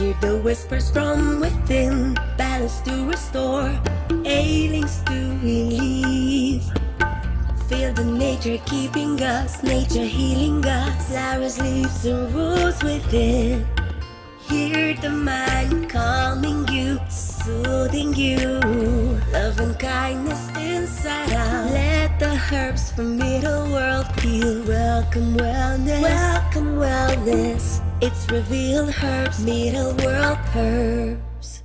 Hear the whispers from within, balance to restore, ailings to relieve. Feel the nature keeping us, nature healing us, flowers, leaves, and roots within. Hear the mind calming you, soothing you, love and kindness inside out. Let the herbs from middle world heal. Welcome wellness, welcome wellness. It's revealed herbs, middle world herbs.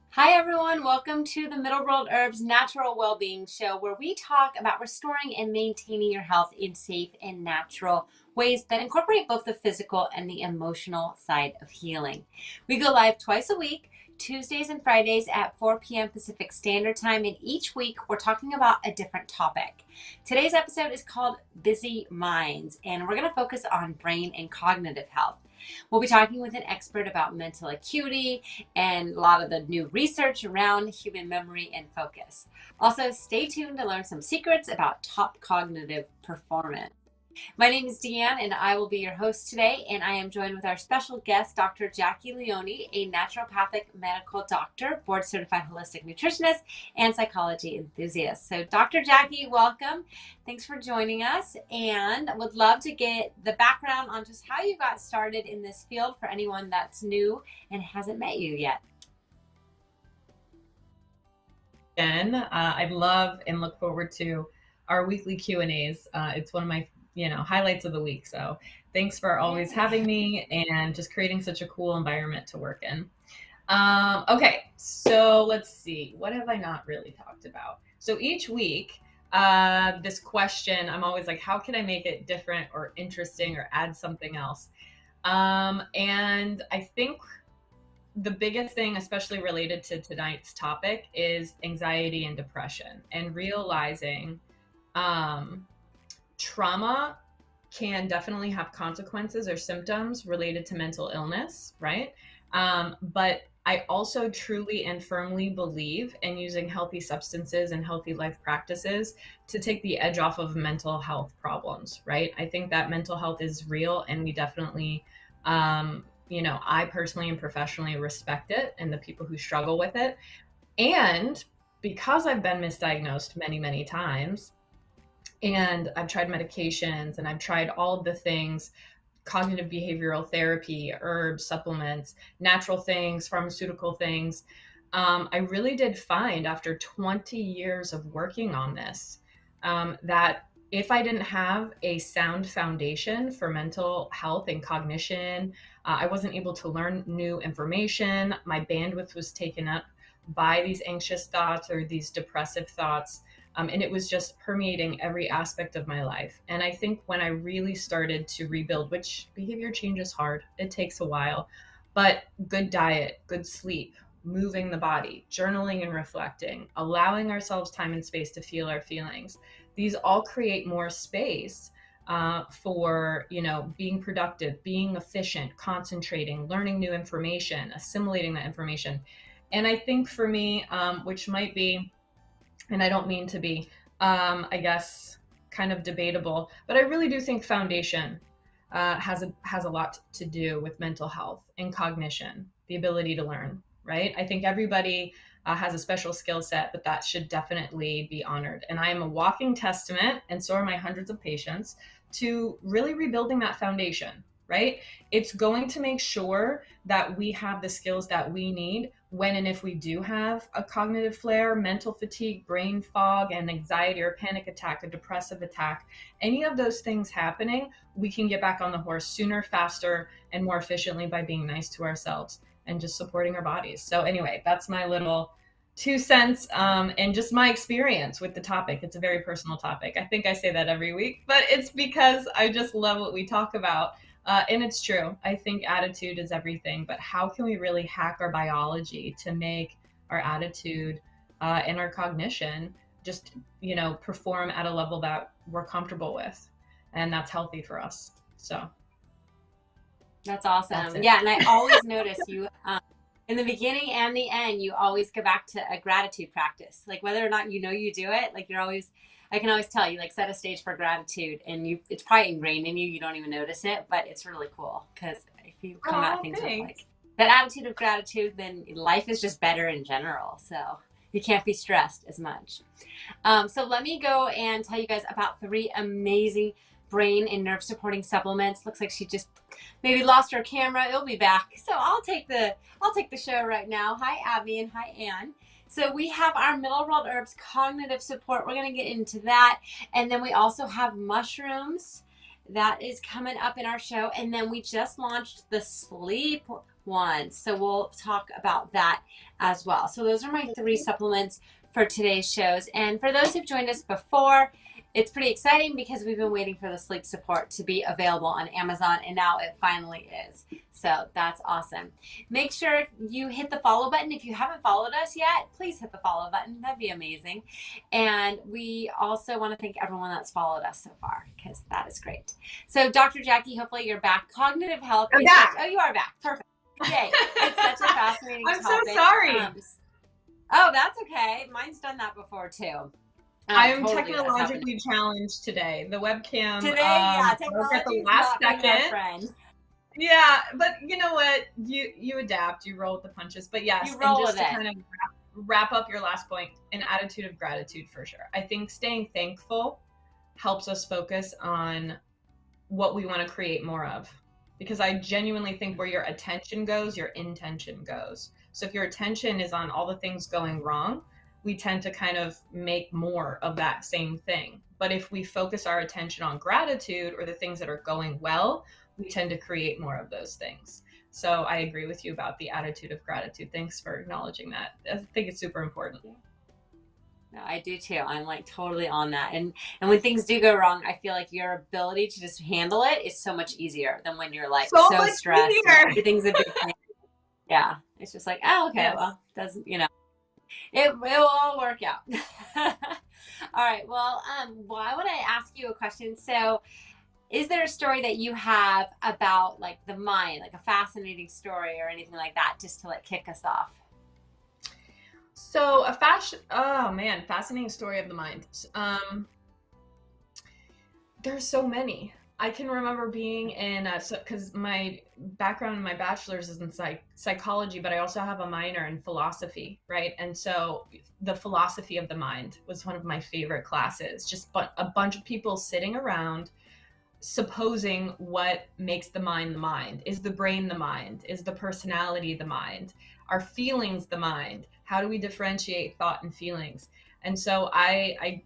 Hi everyone, welcome to the Middle World Herbs Natural Wellbeing Show, where we talk about restoring and maintaining your health in safe and natural ways that incorporate both the physical and the emotional side of healing. We go live twice a week, Tuesdays and Fridays at 4 p.m. Pacific Standard Time, and each week we're talking about a different topic. Today's episode is called Busy Minds, and we're going to focus on brain and cognitive health. We'll be talking with an expert about mental acuity and a lot of the new research around human memory and focus. Also, stay tuned to learn some secrets about top cognitive performance. My name is Deanne, and I will be your host today, and I am joined with our special guest, Dr. Jackie Leone, a naturopathic medical doctor, board-certified holistic nutritionist, and psychology enthusiast. So, Dr. Jackie, welcome. Thanks for joining us, and would love to get the background on just how you got started in this field for anyone that's new and hasn't met you yet. I love and look forward to our weekly Q&As. It's one of my highlights of the week. So thanks for always having me and just creating such a cool environment to work in. Okay, so let's see. What have I not really talked about? So each week, this question, I'm always like, how can I make it different or interesting or add something else? And I think the biggest thing, especially related to tonight's topic, is anxiety and depression, and realizing trauma can definitely have consequences or symptoms related to mental illness, right? But I also truly and firmly believe in using healthy substances and healthy life practices to take the edge off of mental health problems, right? I think that mental health is real, and we definitely, I personally and professionally respect it and the people who struggle with it. And because I've been misdiagnosed many, many times, and I've tried medications and I've tried all of the things, cognitive behavioral therapy, herbs, supplements, natural things, pharmaceutical things. I really did find after 20 years of working on this, that if I didn't have a sound foundation for mental health and cognition, I wasn't able to learn new information. My bandwidth was taken up by these anxious thoughts or these depressive thoughts. And it was just permeating every aspect of my life. And I think when I really started to rebuild, which behavior change is hard, it takes a while, but good diet, good sleep, moving the body, journaling and reflecting, allowing ourselves time and space to feel our feelings, these all create more space for, being productive, being efficient, concentrating, learning new information, assimilating that information. And I think for me, which might be, and I don't mean to be, I guess, kind of debatable, but I really do think foundation has a lot to do with mental health and cognition, the ability to learn, right? I think everybody has a special skill set, but that should definitely be honored. And I am a walking testament, and so are my hundreds of patients, to really rebuilding that foundation, right? It's going to make sure that we have the skills that we need when and if we do have a cognitive flare, mental fatigue, brain fog, an anxiety or panic attack, a depressive attack, any of those things happening, we can get back on the horse sooner, faster, and more efficiently by being nice to ourselves and just supporting our bodies. So anyway, that's my little 2 cents and just my experience with the topic. It's a very personal topic. I think I say that every week, but it's because I just love what we talk about. And it's true. I think attitude is everything, but how can we really hack our biology to make our attitude and our cognition just, perform at a level that we're comfortable with, and that's healthy for us. So. That's awesome. Yeah. And I always notice you, in the beginning and the end, you always go back to a gratitude practice, like whether or not you do it, like I can always tell you, like, set a stage for gratitude, and it's probably ingrained in you. You don't even notice it, but it's really cool because I if you come at Oh, things with thanks. like that attitude of gratitude, then life is just better in general. So you can't be stressed as much. So let me go and tell you guys about 3 amazing brain and nerve supporting supplements. Looks like she just maybe lost her camera. It'll be back. So I'll take the show right now. Hi Abby and hi Ann. So we have our Middle World Herbs cognitive support. We're going to get into that. And then we also have mushrooms. That is coming up in our show. And then we just launched the sleep one. So we'll talk about that as well. So those are my 3 supplements for today's shows. And for those who've joined us before, it's pretty exciting because we've been waiting for the sleep support to be available on Amazon, and now it finally is. So that's awesome. Make sure you hit the follow button. If you haven't followed us yet, please hit the follow button. That'd be amazing. And we also want to thank everyone that's followed us so far, because that is great. So Dr. Jackie, hopefully you're back. Cognitive health. I'm back. Oh, you are back. Perfect. Yay. It's such a fascinating I'm topic. so sorry. Oh, that's okay. Mine's done that before too. I am technologically challenged today. The webcam today, yeah, broke at the technology's last not being our second. friend. Yeah, but you know what? You adapt, you roll with the punches. But yes, You roll and just with to it. kind of wrap up your last point, an attitude of gratitude for sure. I think staying thankful helps us focus on what we want to create more of. Because I genuinely think where your attention goes, your intention goes. So if your attention is on all the things going wrong, we tend to kind of make more of that same thing. But if we focus our attention on gratitude or the things that are going well, we tend to create more of those things. So I agree with you about the attitude of gratitude. Thanks for acknowledging that. I think it's super important. No, I do too. I'm like totally on that. And when things do go wrong, I feel like your ability to just handle it is so much easier than when you're like so stressed. Everything's a big thing. Yeah. It's just like, oh, okay, yes. Well, doesn't, it will all work out. All right. Well, I want to ask you a question. So is there a story that you have about like the mind, like a fascinating story or anything like that, just to like kick us off? So fascinating story of the mind. There's so many. I can remember being in, because my background in my bachelor's is in psychology, but I also have a minor in philosophy, right? And so the philosophy of the mind was one of my favorite classes. Just a bunch of people sitting around supposing what makes the mind the mind. Is the brain the mind? Is the personality the mind? Are feelings the mind? How do we differentiate thought and feelings? And so I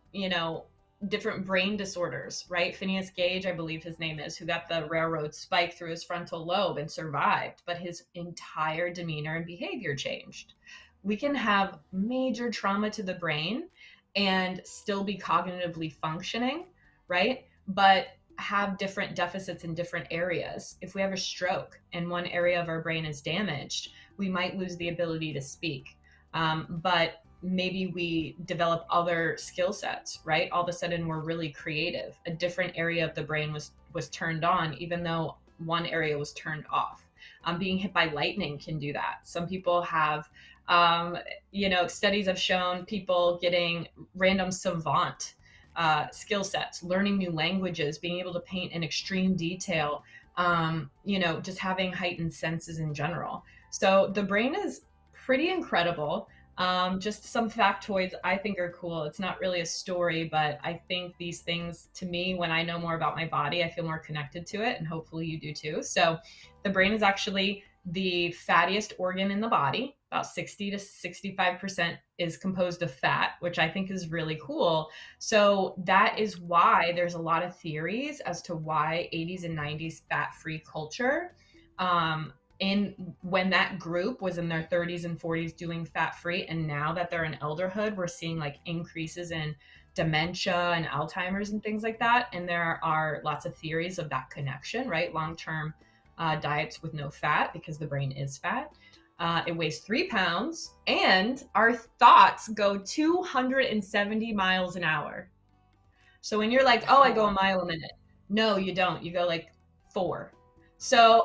different brain disorders, right? Phineas Gage, I believe his name is, who got the railroad spike through his frontal lobe and survived, but his entire demeanor and behavior changed. We can have major trauma to the brain and still be cognitively functioning, right? But have different deficits in different areas. If we have a stroke and one area of our brain is damaged, we might lose the ability to speak. But maybe we develop other skill sets, right? All of a sudden we're really creative. A different area of the brain was turned on, even though one area was turned off. Being hit by lightning can do that. Some people have, studies have shown people getting random savant skill sets, learning new languages, being able to paint in extreme detail, just having heightened senses in general. So the brain is pretty incredible. Just some factoids I think are cool. It's not really a story, but I think these things, to me, when I know more about my body, I feel more connected to it, and hopefully you do too. So the brain is actually the fattiest organ in the body. About 60 to 65% is composed of fat, which I think is really cool. So that is why there's a lot of theories as to why 80s and 90s fat-free culture, when that group was in their 30s and 40s doing fat-free, and now that they're in elderhood, we're seeing like increases in dementia and Alzheimer's and things like that. And there are lots of theories of that connection, right? Long-term diets with no fat, because the brain is fat. It weighs 3 pounds, and our thoughts go 270 miles an hour. So when you're like, oh, I go a mile a minute. No, you don't. You go like 4. So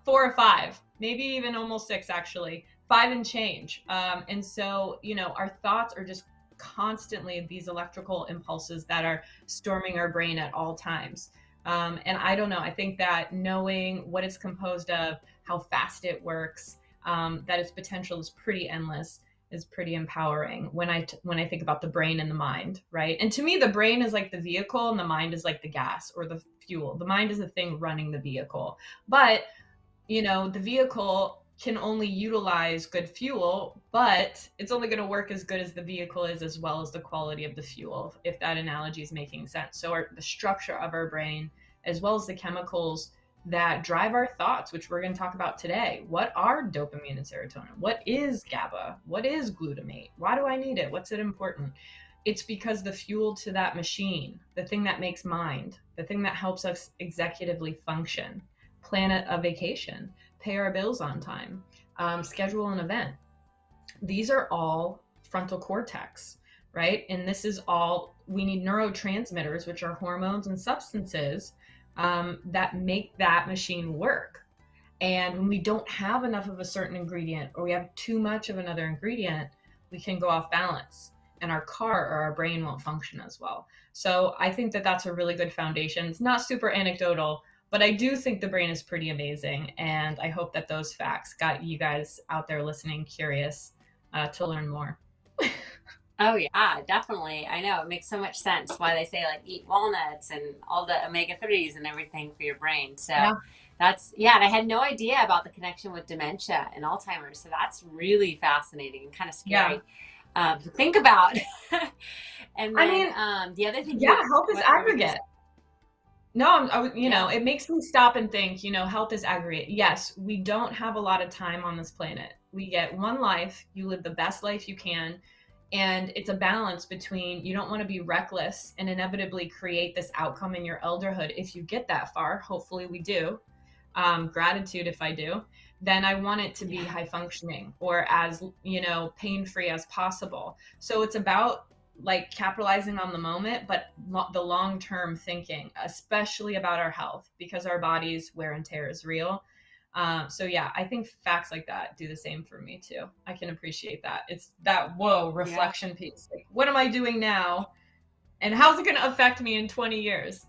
4 or 5, maybe even almost 6, actually, 5 and change. And so, our thoughts are just constantly these electrical impulses that are storming our brain at all times. And I don't know, I think that knowing what it's composed of, how fast it works, that its potential is pretty endless, is pretty empowering when I think about the brain and the mind, right? And to me, the brain is like the vehicle and the mind is like the gas or the fuel. The mind is the thing running the vehicle. But, the vehicle can only utilize good fuel, but it's only going to work as good as the vehicle is, as well as the quality of the fuel, if that analogy is making sense. So the structure of our brain, as well as the chemicals that drive our thoughts, which we're going to talk about today. What are dopamine and serotonin? What is GABA? What is glutamate? Why do I need it? What's it important? It's because the fuel to that machine, the thing that makes mind, the thing that helps us executively function, plan a vacation, pay our bills on time, schedule an event. These are all frontal cortex, right? And this is all, we need neurotransmitters, which are hormones and substances that make that machine work. And when we don't have enough of a certain ingredient, or we have too much of another ingredient, we can go off balance and our car or our brain won't function as well. So I think that that's a really good foundation. It's not super anecdotal, but I do think the brain is pretty amazing. And I hope that those facts got you guys out there listening curious to learn more. Oh yeah, definitely. I know it makes so much sense why they say like eat walnuts and all the omega-3s and everything for your brain. So Yeah. and I had no idea about the connection with dementia and Alzheimer's. So that's really fascinating and kind of scary to think about. And then the other thing, health is aggregate. It makes me stop and think, health is aggregate. Yes, we don't have a lot of time on this planet. We get one life, you live the best life you can. And it's a balance between, you don't want to be reckless and inevitably create this outcome in your elderhood. If you get that far, hopefully we do, gratitude if I do, then I want it to be high functioning or as, pain-free as possible. So it's about like capitalizing on the moment, but the long-term thinking, especially about our health, because our bodies wear and tear is real. I think facts like that do the same for me too. I can appreciate that. It's that reflection piece. Like, what am I doing now? And how's it going to affect me in 20 years,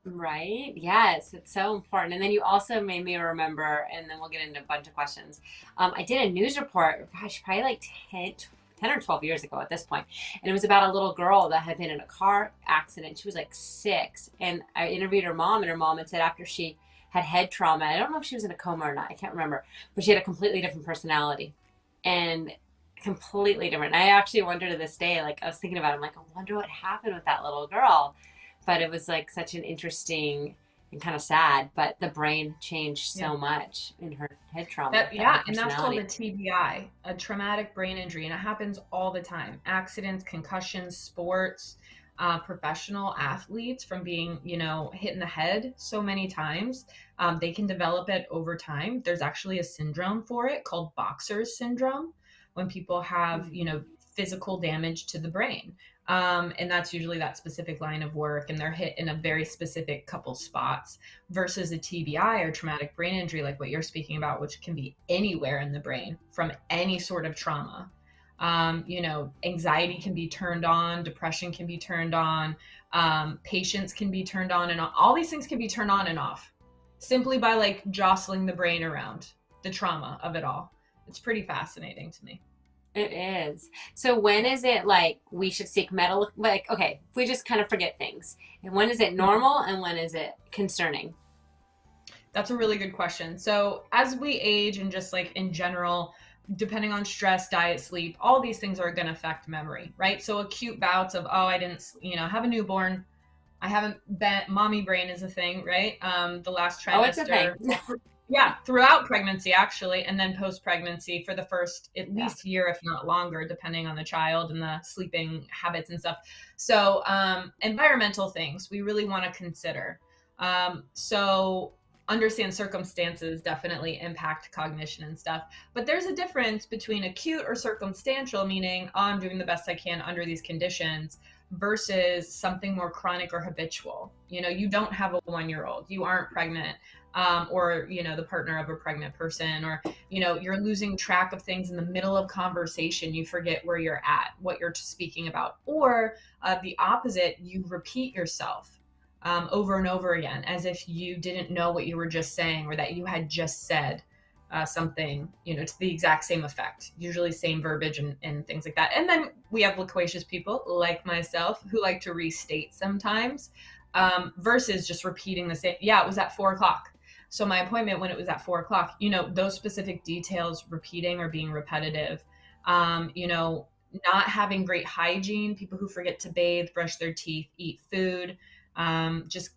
Right. Yes, it's so important. And then you also made me remember, and then we'll get into a bunch of questions. I did a news report, gosh, probably like 10 or 12 years ago at this point. And it was about a little girl that had been in a car accident. She was like 6. And I interviewed her mom, and her mom had said after she had head trauma, I don't know if she was in a coma or not, I can't remember, but she had a completely different personality and completely different. And I actually wonder to this day, like I was thinking about it, I'm like, I wonder what happened with that little girl. But it was like such an interesting and kind of sad, but the brain changed so much in her head trauma. And that's called a TBI, a traumatic brain injury. And it happens all the time. Accidents, concussions, sports, professional athletes from being, hit in the head so many times. They can develop it over time. There's actually a syndrome for it called boxer's syndrome, when people have, physical damage to the brain. And that's usually that specific line of work, and they're hit in a very specific couple spots, versus a TBI or traumatic brain injury, like what you're speaking about, which can be anywhere in the brain from any sort of trauma. Anxiety can be turned on, depression can be turned on, patience can be turned on, and all these things can be turned on and off simply by like jostling the brain around the trauma of it all. It's pretty fascinating to me. It is. So when is it like we should seek medical, like, okay, if we just kind of forget things, and when is it normal and when is it concerning? That's a really good question. So as we age, and just like in general, depending on stress, diet, sleep, all these things are going to affect memory, right? So acute bouts of, I didn't, have a newborn, I haven't been, mommy brain is a thing, right? The last trimester. Oh, it's a thing. Yeah, throughout pregnancy, actually, and then post-pregnancy for the first at least year, if not longer, depending on the child and the sleeping habits and stuff. So environmental things we really want to consider. So understand circumstances definitely impact cognition and stuff. But there's a difference between acute or circumstantial, meaning, I'm doing the best I can under these conditions, versus something more chronic or habitual. You don't have a 1-year-old, you aren't pregnant. Or, the partner of a pregnant person, or, you're losing track of things in the middle of conversation. You forget where you're at, what you're speaking about, or the opposite, you repeat yourself. over and over again, as if you didn't know what you were just saying, or that you had just said something, to the exact same effect, usually same verbiage and things like that. And then we have loquacious people like myself who like to restate sometimes, versus just repeating the same. Yeah, it was at 4 o'clock. So my appointment, when it was at 4 o'clock, those specific details repeating or being repetitive, not having great hygiene, people who forget to bathe, brush their teeth, eat food, just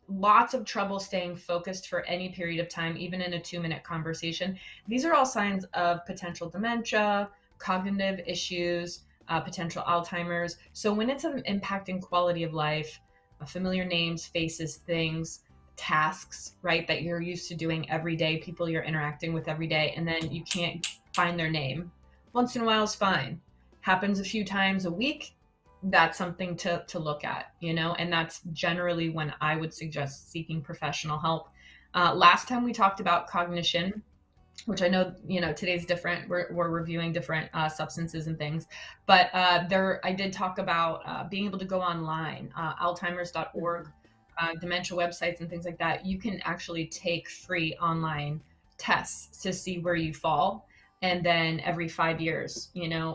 lots of trouble staying focused for any period of time, even in a 2-minute conversation. These are all signs of potential dementia, cognitive issues, potential Alzheimer's. So when it's impacting quality of life, familiar names, faces, things, tasks, right, that you're used to doing every day, people you're interacting with every day, and then you can't find their name. Once in a while is fine. Happens a few times a week, that's something to look at, and that's generally when I would suggest seeking professional help. Last time we talked about cognition, which I know, today's different. We're reviewing different substances and things, but I did talk about being able to go online, Alzheimer's.org, dementia websites and things like that. You can actually take free online tests to see where you fall. And then every 5 years,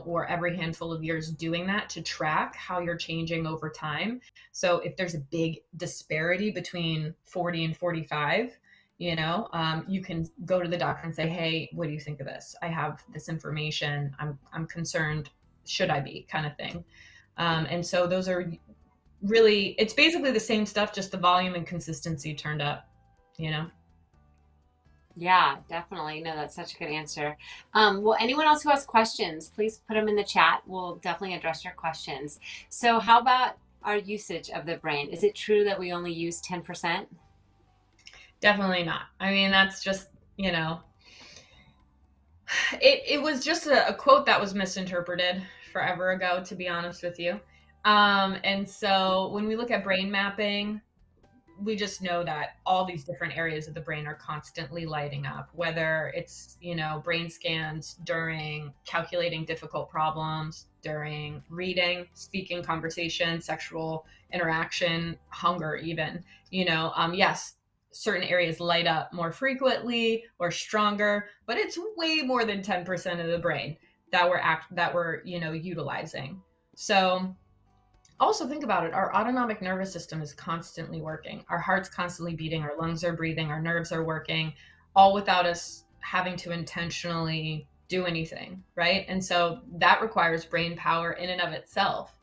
or every handful of years, doing that to track how you're changing over time. So if there's a big disparity between 40 and 45, you can go to the doctor and say, hey, what do you think of this? I have this information. I'm concerned. Should I be, kind of thing. And so those are really, it's basically the same stuff, just the volume and consistency turned up, Yeah, definitely. No, that's such a good answer. Well, anyone else who has questions, please put them in the chat. We'll definitely address your questions. So how about our usage of the brain? Is it true that we only use 10%? Definitely not. I mean, that's just, it was just a quote that was misinterpreted forever ago, to be honest with you. And so when we look at brain mapping, we just know that all these different areas of the brain are constantly lighting up, whether it's, brain scans during calculating difficult problems, during reading, speaking, conversation, sexual interaction, hunger, even, yes, certain areas light up more frequently or stronger, but it's way more than 10% of the brain that we're utilizing. So also think about it. Our autonomic nervous system is constantly working. Our heart's constantly beating, our lungs are breathing, our nerves are working, all without us having to intentionally do anything, right? And so that requires brain power in and of itself,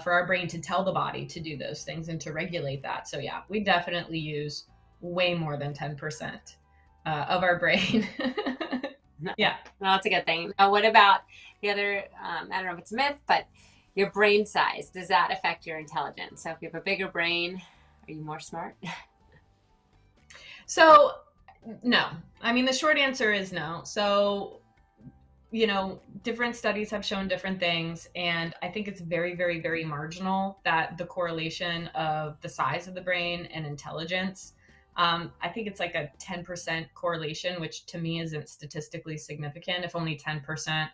for our brain to tell the body to do those things and to regulate that. So yeah, we definitely use way more than 10% of our brain. Yeah. No, that's a good thing. Now, what about the other, I don't know if it's a myth, but your brain size, does that affect your intelligence? So if you have a bigger brain, are you more smart? So no. I mean, the short answer is no. So, different studies have shown different things. And I think it's very, very, very marginal that the correlation of the size of the brain and intelligence. I think it's like a 10% correlation, which to me isn't statistically significant. If only 10%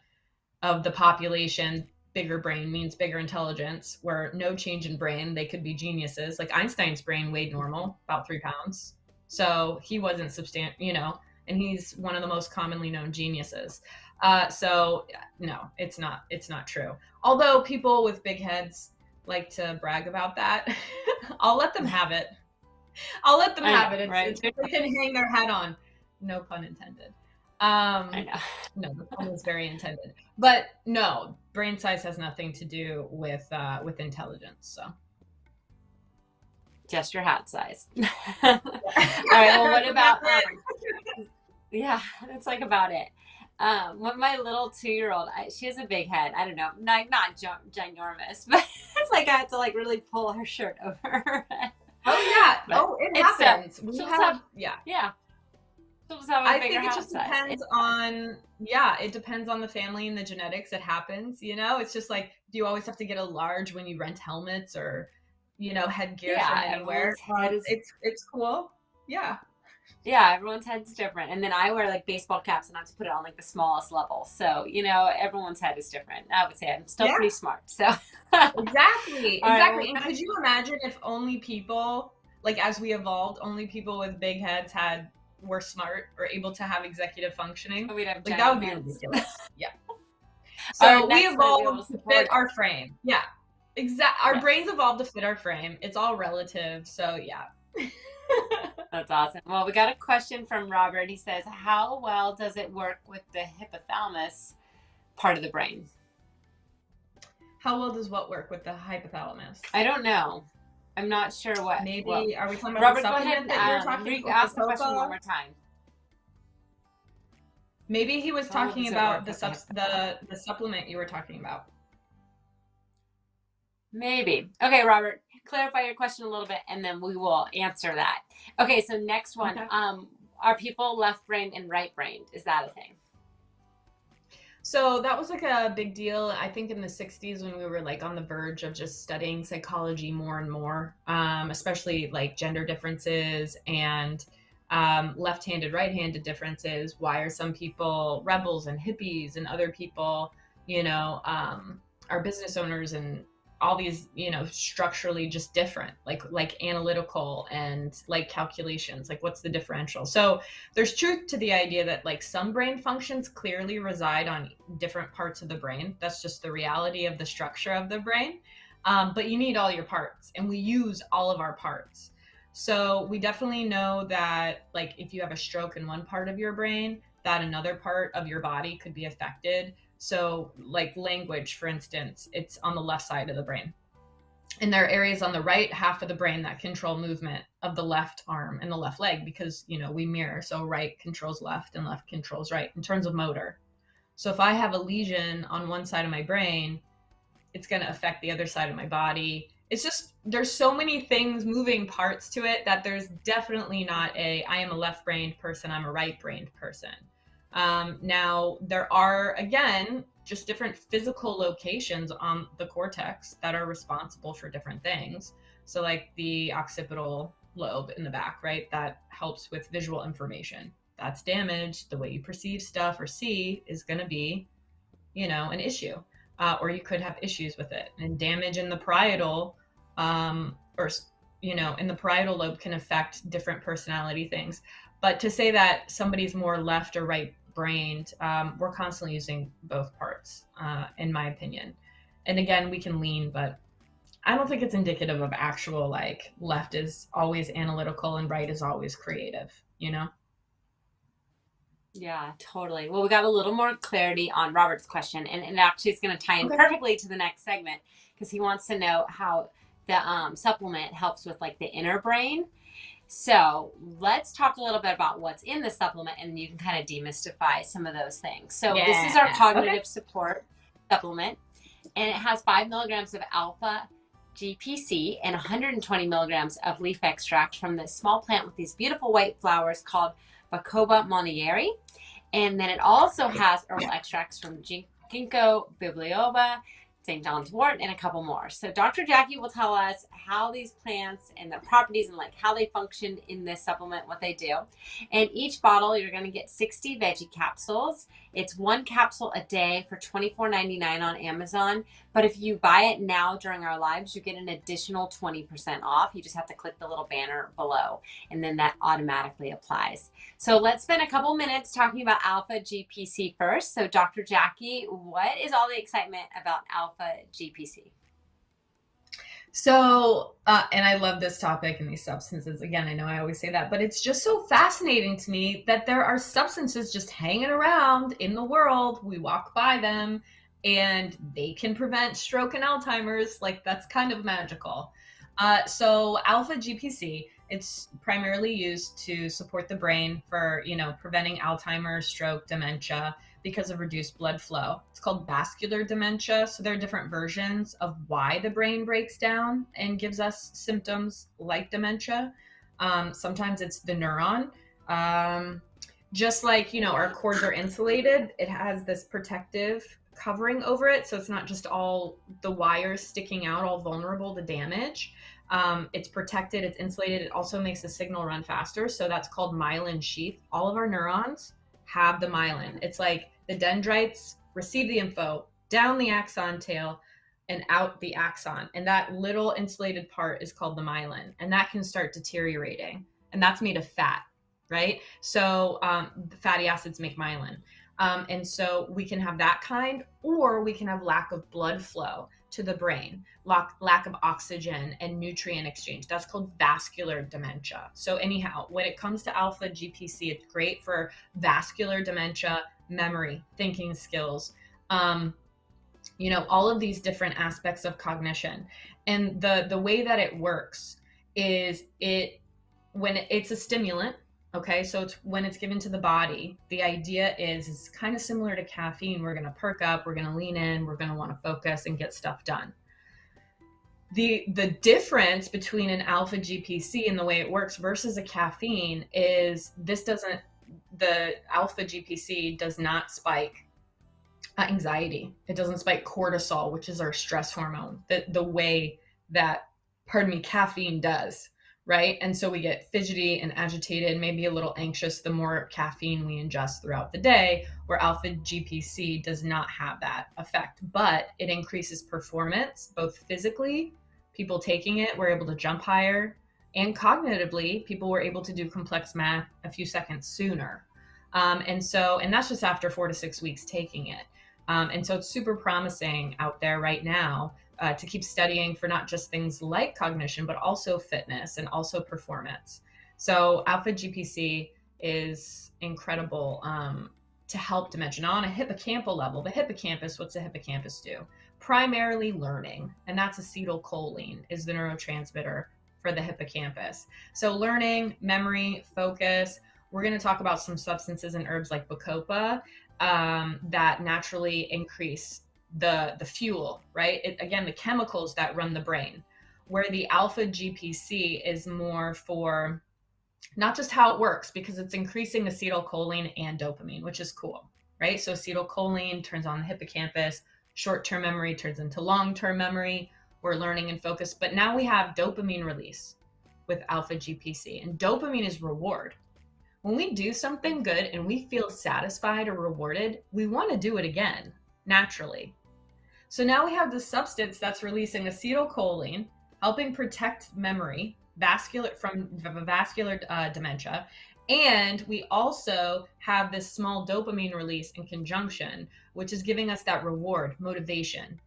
of the population, bigger brain means bigger intelligence, where no change in brain, they could be geniuses. Like Einstein's brain weighed normal, about 3 pounds. So he wasn't substantial, and he's one of the most commonly known geniuses. So no, it's not true. Although people with big heads like to brag about that. I'll let them have it. Right? They can hang their hat on. No pun intended. I know. No, the pun was very intended. But no, brain size has nothing to do with intelligence. So just your hat size. All right. Well, what about? Yeah, that's like about it. When my little 2-year-old, she has a big head. I don't know, not ginormous, but it's like I have to like really pull her shirt over her head. Oh yeah. But it happens. Yeah. I think it just depends on, it depends on the family and the genetics. It happens, it's just like, do you always have to get a large when you rent helmets or, headgear from anywhere? It's cool. Yeah. Yeah, everyone's head's different. And then I wear like baseball caps and I have to put it on like the smallest level. So, you know, everyone's head is different. I would say I'm still Yeah, pretty smart. So, all exactly, right, well, exactly. And could you imagine if only people, like as we evolved, only people with big heads were smart or able to have executive functioning? we'd have Like that giant would be heads. ridiculous. Yeah. Our So we necks wouldn't be able evolved to to fit support it. our frame. Yeah. Our Yes, brains evolved to fit our frame. It's all relative. So yeah. that's awesome. Well, we got a question from Robert. He says, how well does it work with the hypothalamus part of the brain? How well does what work with the hypothalamus? I don't know. I'm not sure what. Well, Maybe, are we talking about the Robert, go ahead supplement that you were and talking about, the ask the question one coca? more time. Maybe he was How well talking does it work about with the hypothalamus? the supplement you were talking about. Maybe. Okay, Robert, clarify your question a little bit and then we will answer that. Okay, so next one. Okay. Are people left-brained and right-brained? Is that a thing? So that was like a big deal, I think, in the 60s when we were like on the verge of just studying psychology more and more, especially like gender differences and left-handed, right-handed differences. Why are some people rebels and hippies and other people, are business owners and all these, structurally just different, like analytical and like calculations, like what's the differential? So there's truth to the idea that like some brain functions clearly reside on different parts of the brain. That's just the reality of the structure of the brain. But you need all your parts, and we use all of our parts. So we definitely know that like if you have a stroke in one part of your brain, that another part of your body could be affected. So like language, for instance, it's on the left side of the brain. And there are areas on the right half of the brain that control movement of the left arm and the left leg because, we mirror. So right controls left and left controls right in terms of motor. So if I have a lesion on one side of my brain, it's going to affect the other side of my body. It's just, there's so many things, moving parts to it, that there's definitely not I am a left-brained person, I'm a right-brained person. Now, there are, again, just different physical locations on the cortex that are responsible for different things. So like the occipital lobe in the back, right? That helps with visual information. That's damaged. The way you perceive stuff or see is going to be, an issue. Or you could have issues with it. And damage in the parietal, in the parietal lobe can affect different personality things. But to say that somebody's more left or right brained, we're constantly using both parts, in my opinion. And again, we can lean, but I don't think it's indicative of actual like left is always analytical and right is always creative, Yeah, totally. Well, we got a little more clarity on Robert's question, and actually it's going to tie in Okay. perfectly to the next segment because he wants to know how the supplement helps with like the inner brain. So let's talk a little bit about what's in the supplement, and you can kind of demystify some of those things. So this is our cognitive support supplement, and it has 5 milligrams of alpha GPC and 120 milligrams of leaf extract from this small plant with these beautiful white flowers called Bacoba monnieri. And then it also has herbal extracts from ginkgo biloba, St. John's wort, and a couple more. So Dr. Jackie will tell us how these plants and their properties and like how they function in this supplement, what they do. And each bottle, you're going to get 60 veggie capsules. It's 1 capsule a day for $24.99 on Amazon. But if you buy it now during our lives, you get an additional 20% off. You just have to click the little banner below, and then that automatically applies. So let's spend a couple minutes talking about alpha GPC first. So Dr. Jackie, what is all the excitement about alpha GPC? So, and I love this topic and these substances. Again, I know I always say that, but it's just so fascinating to me that there are substances just hanging around in the world. We walk by them and they can prevent stroke and Alzheimer's. Like, that's kind of magical. So alpha GPC, it's primarily used to support the brain for, preventing Alzheimer's, stroke, dementia, because of reduced blood flow. It's called vascular dementia. So there are different versions of why the brain breaks down and gives us symptoms like dementia. Sometimes it's the neuron. Just like, our cords are insulated, it has this protective covering over it. So it's not just all the wires sticking out, all vulnerable to damage. It's protected, it's insulated. It also makes the signal run faster. So that's called myelin sheath. All of our neurons have the myelin. It's like the dendrites receive the info down the axon tail and out the axon. And that little insulated part is called the myelin. And that can start deteriorating. And that's made of fat, right? So the fatty acids make myelin. And so we can have that kind, or we can have lack of blood flow to the brain, lack of oxygen and nutrient exchange. That's called vascular dementia. So anyhow, when it comes to alpha GPC, it's great for vascular dementia, memory, thinking skills, all of these different aspects of cognition. And the way that it works is when it's a stimulant. Okay, so when it's given to the body, the idea is it's kind of similar to caffeine. We're going to perk up, we're going to lean in, we're going to want to focus and get stuff done. The difference between an alpha GPC and the way it works versus a caffeine is the alpha GPC does not spike anxiety. It doesn't spike cortisol, which is our stress hormone, the way that, caffeine does. Right. And so we get fidgety and agitated, maybe a little anxious the more caffeine we ingest throughout the day, where alpha GPC does not have that effect, but it increases performance, both physically, people taking it were able to jump higher, and cognitively, people were able to do complex math a few seconds sooner. And that's just after 4 to 6 weeks taking it. And so it's super promising out there right now. To keep studying for not just things like cognition, but also fitness and also performance. So alpha GPC is incredible to help dementia. Now on a hippocampal level, the hippocampus, what's the hippocampus do? Primarily learning, and that's acetylcholine is the neurotransmitter for the hippocampus. So learning, memory, focus. We're going to talk about some substances and herbs like bacopa that naturally increase the fuel, right? Again, the chemicals that run the brain, where the alpha GPC is more for not just how it works, because it's increasing acetylcholine and dopamine, which is cool, right? So acetylcholine turns on the hippocampus, short-term memory turns into long-term memory, we're learning and focus. But now we have dopamine release with alpha GPC, and dopamine is reward. When we do something good and we feel satisfied or rewarded, we want to do it again, naturally. So now we have this substance that's releasing acetylcholine, helping protect memory, from vascular dementia. And we also have this small dopamine release in conjunction, which is giving us that reward, motivation.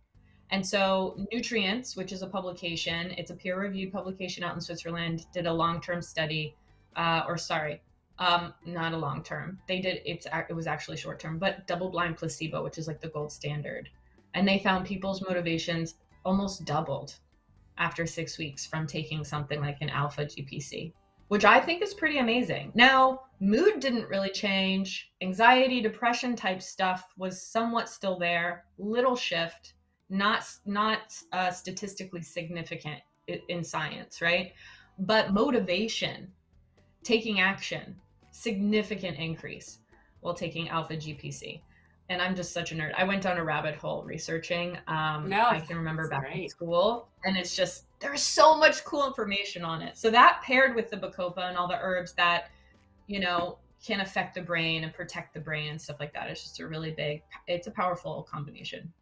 And so Nutrients, which is a publication, it's a peer-reviewed publication out in Switzerland, did a long-term study, not a long-term. It was actually short-term, but double-blind placebo, which is like the gold standard. And they found people's motivations almost doubled after 6 weeks from taking something like an alpha GPC, which I think is pretty amazing. Now, mood didn't really change. Anxiety, depression type stuff was somewhat still there, little shift, not statistically significant in science, right? But motivation, taking action, significant increase while taking alpha GPC. And I'm just such a nerd. I went down a rabbit hole researching. I can remember back in school, and it's just, there's so much cool information on it. So that paired with the bacopa and all the herbs that, can affect the brain and protect the brain and stuff like that. It's just it's a powerful combination.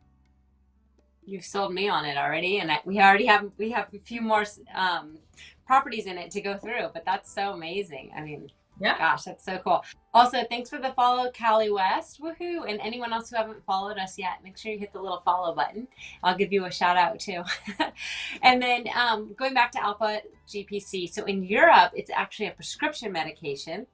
You've sold me on it already. And we have a few more properties in it to go through, but that's so amazing. I mean, yeah, gosh, that's so cool. Also, thanks for the follow, Callie West. Woohoo. And anyone else who haven't followed us yet, make sure you hit the little follow button. I'll give you a shout out too. And then going back to alpha GPC. So in Europe, it's actually a prescription medication.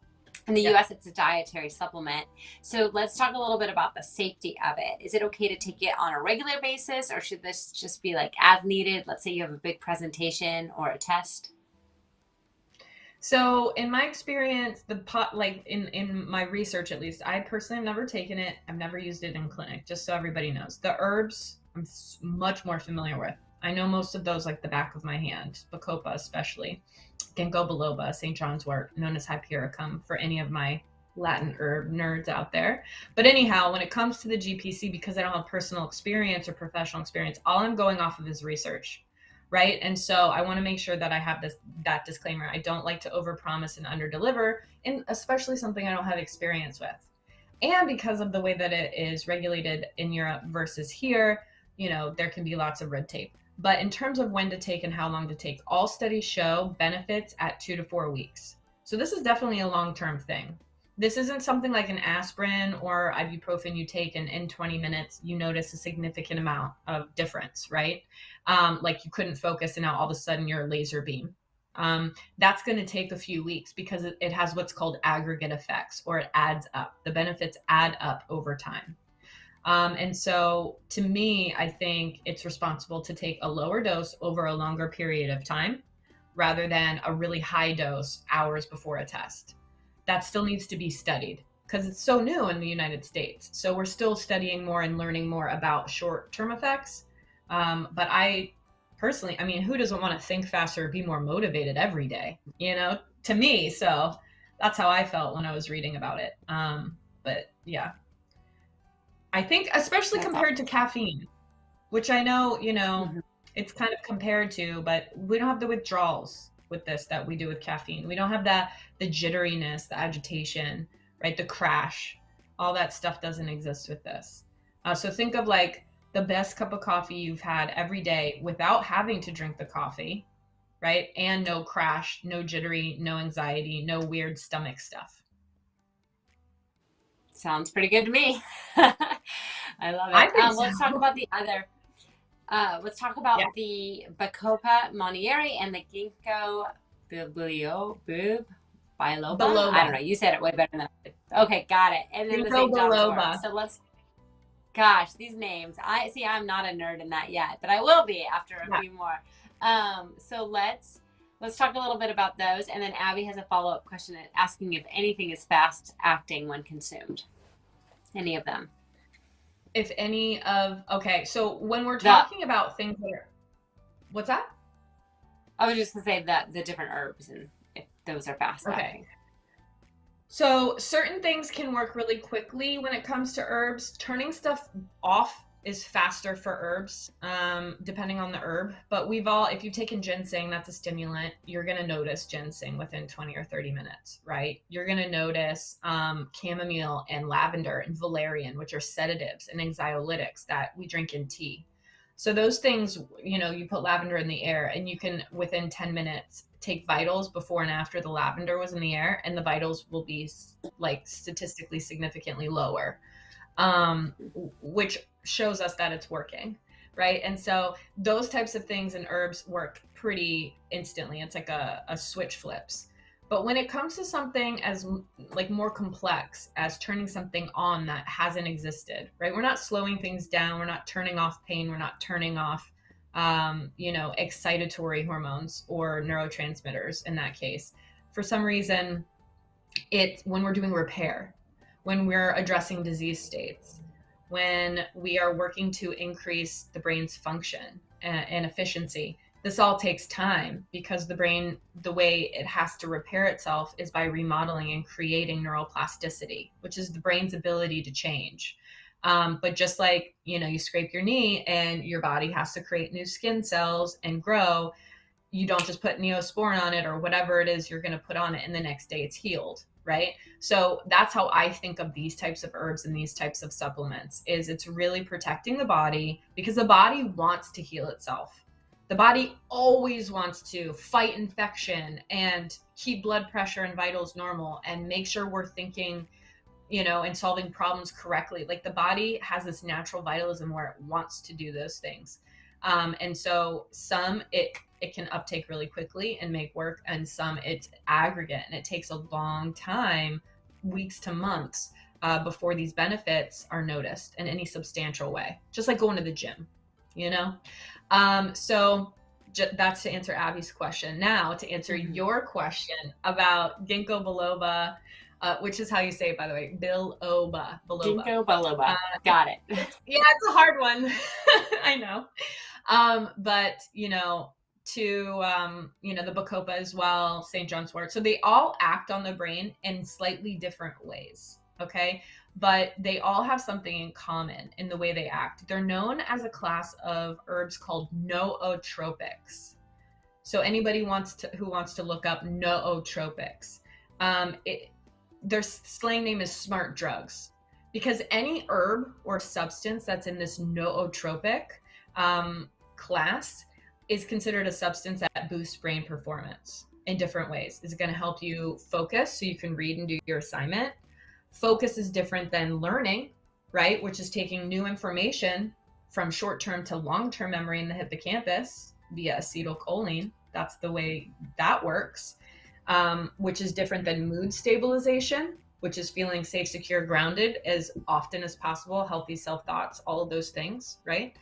In the US, it's a dietary supplement. So let's talk a little bit about the safety of it. Is it okay to take it on a regular basis, or should this just be like as needed? Let's say you have a big presentation or a test. So in my experience, in my research, at least, I personally have never taken it. I've never used it in clinic, just so everybody knows. The herbs I'm much more familiar with. I know most of those like the back of my hand, bacopa especially, ginkgo biloba, St. John's wort, known as hypericum for any of my Latin herb nerds out there. But anyhow, when it comes to the GPC, because I don't have personal experience or professional experience, all I'm going off of is research. right? And so I want to make sure that I have that disclaimer. I don't like to overpromise and underdeliver, and especially something I don't have experience with. And because of the way that it is regulated in Europe versus here, there can be lots of red tape. But in terms of when to take and how long to take, all studies show benefits at 2 to 4 weeks. So this is definitely a long-term thing. This isn't something like an aspirin or ibuprofen you take and in 20 minutes you notice a significant amount of difference, right? Like you couldn't focus and now all of a sudden you're a laser beam. That's going to take a few weeks because it has what's called aggregate effects, or it adds up. The benefits add up over time. And so to me, I think it's responsible to take a lower dose over a longer period of time rather than a really high dose hours before a test. That still needs to be studied because it's so new in the United States. So we're still studying more and learning more about short-term effects. But I personally, I mean, who doesn't want to think faster, be more motivated every day, to me. So that's how I felt when I was reading about it. But yeah, I think especially compared to caffeine, which I know, it's kind of compared to, but we don't have the withdrawals with this that we do with caffeine. We don't have the jitteriness, the agitation, right? The crash, all that stuff doesn't exist with this. So think of like the best cup of coffee you've had every day without having to drink the coffee, right? And no crash, no jittery, no anxiety, no weird stomach stuff. Sounds pretty good to me. I love it. I think so. Let's talk about the other. Let's talk about the Bacopa Monnieri and the Ginkgo biloba. I don't know. You said it way better than I did. Okay, got it. And then the St. John's wort. So gosh, these names. I'm not a nerd in that yet, but I will be after a few more. So let's talk a little bit about those. And then Abby has a follow-up question asking if anything is fast acting when consumed. Any of them. Okay. So when we're talking about things that are, what's that? I was just gonna say that the different herbs and if those are fast acting. So certain things can work really quickly when it comes to herbs. Turning stuff off is faster for herbs, depending on the herb. But if you've taken ginseng, that's a stimulant, you're going to notice ginseng within 20 or 30 minutes, right? You're going to notice chamomile and lavender and valerian, which are sedatives and anxiolytics that we drink in tea. So those things, you put lavender in the air and you can, within 10 minutes, take vitals before and after the lavender was in the air, and the vitals will be like statistically significantly lower, which shows us that it's working, right? And so those types of things in herbs work pretty instantly. It's like a switch flips. But when it comes to something as like more complex as turning something on that hasn't existed, right? We're not slowing things down. We're not turning off pain. We're not turning off, excitatory hormones or neurotransmitters in that case. For some reason, when we're doing repair, when we're addressing disease states, when we are working to increase the brain's function and efficiency, this all takes time because the brain, the way it has to repair itself is by remodeling and creating neuroplasticity, which is the brain's ability to change. But just like, you scrape your knee and your body has to create new skin cells and grow, you don't just put Neosporin on it or whatever it is you're going to put on it and the next day it's healed, right? So that's how I think of these types of herbs and these types of supplements, is it's really protecting the body because the body wants to heal itself. The body always wants to fight infection and keep blood pressure and vitals normal and make sure we're thinking, and solving problems correctly. Like the body has this natural vitalism where it wants to do those things. And so some it can uptake really quickly and make work, and some it's aggregate and it takes a long time, weeks to months, before these benefits are noticed in any substantial way. Just like going to the gym, So that's to answer Abby's question. Now to answer your question about ginkgo biloba, which is how you say it, by the way, biloba. Ginkgo biloba. Got it. It's a hard one. I know. But the Bacopa as well, St. John's wort. So they all act on the brain in slightly different ways. okay? But they all have something in common in the way they act. They're known as a class of herbs called nootropics. So anybody who wants to look up nootropics, their slang name is smart drugs, because any herb or substance that's in this nootropic class is considered a substance that boosts brain performance in different ways. Is it going to help you focus so you can read and do your assignment? Focus is different than learning, right? Which is taking new information from short-term to long-term memory in the hippocampus via acetylcholine. That's the way that works, which is different than mood stabilization, which is feeling safe, secure, grounded as often as possible, healthy self-thoughts, all of those things, right?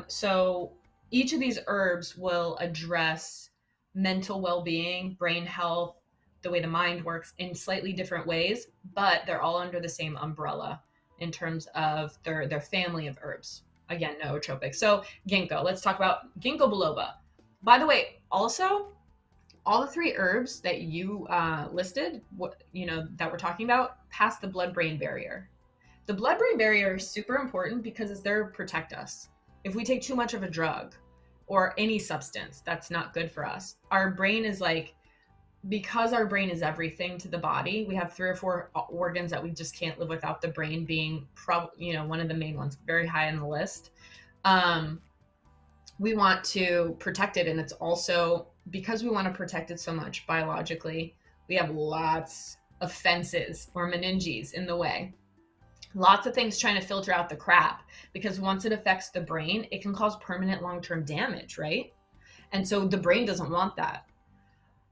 So each of these herbs will address mental well-being, brain health, the way the mind works in slightly different ways, but they're all under the same umbrella in terms of their family of herbs. Again, nootropic. So ginkgo, let's talk about ginkgo biloba. By the way, also, all the three herbs that you listed, that we're talking about, pass the blood-brain barrier. The blood-brain barrier is super important because it's there to protect us. If we take too much of a drug or any substance that's not good for us, our brain is like, because our brain is everything to the body, we have 3 or 4 organs that we just can't live without, the brain being one of the main ones, very high on the list. We want to protect it. And it's also because we want to protect it so much biologically, we have lots of fences or meninges in the way. Lots of things trying to filter out the crap, because once it affects the brain, it can cause permanent long-term damage, right? And so the brain doesn't want that.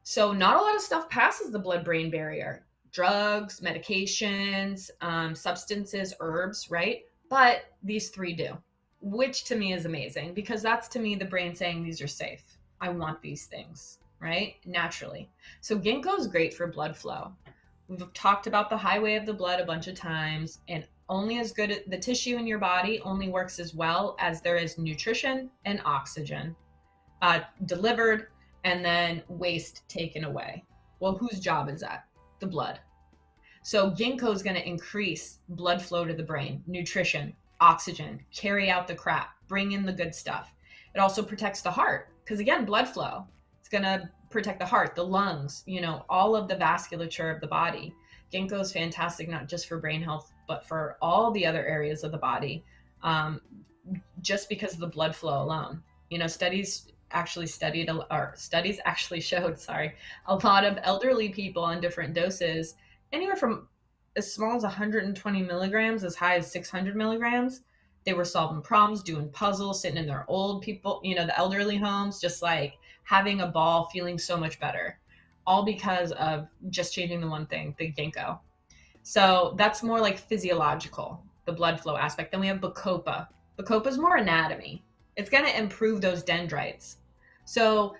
So not a lot of stuff passes the blood-brain barrier. Drugs, medications, substances, herbs, right? But these 3 do, which to me is amazing, because that's, to me, the brain saying these are safe. I want these things, right? Naturally. So ginkgo is great for blood flow. We've talked about the highway of the blood a bunch of times, and only as good, the tissue in your body only works as well as there is nutrition and oxygen delivered, and then waste taken away. Well, whose job is that? The blood. So ginkgo is going to increase blood flow to the brain, nutrition, oxygen, carry out the crap, bring in the good stuff. It also protects the heart, because again, blood flow. It's going to protect the heart, the lungs, all of the vasculature of the body. Ginkgo is fantastic, not just for brain health, but for all the other areas of the body, just because of the blood flow alone. Studies actually showed, a lot of elderly people on different doses, anywhere from as small as 120 milligrams, as high as 600 milligrams. They were solving problems, doing puzzles, sitting in their old people, the elderly homes, just like having a ball, feeling so much better, all because of just changing the one thing, the ginkgo. So that's more like physiological, the blood flow aspect. Then we have bacopa. Bacopa is more anatomy. It's going to improve those dendrites. So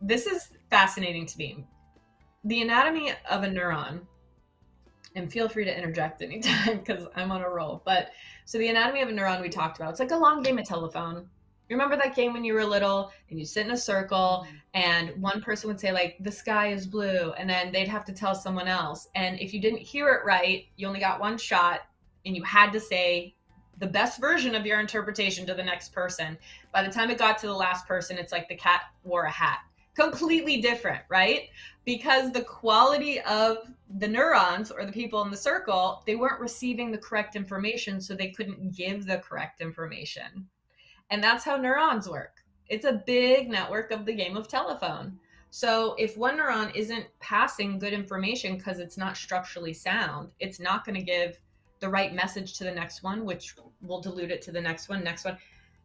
this is fascinating to me. The anatomy of a neuron, and feel free to interject anytime because I'm on a roll. But so the anatomy of a neuron we talked about, it's like a long game of telephone. You remember that game when you were little and you sit in a circle and one person would say like, the sky is blue, and then they'd have to tell someone else. And if you didn't hear it right, you only got one shot and you had to say the best version of your interpretation to the next person. By the time it got to the last person, it's like the cat wore a hat. Completely different, right? Because the quality of the neurons or the people in the circle, they weren't receiving the correct information, so they couldn't give the correct information. And that's how neurons work. It's a big network of the game of telephone. So if one neuron isn't passing good information because it's not structurally sound, it's not going to give the right message to the next one, which will dilute it to the next one.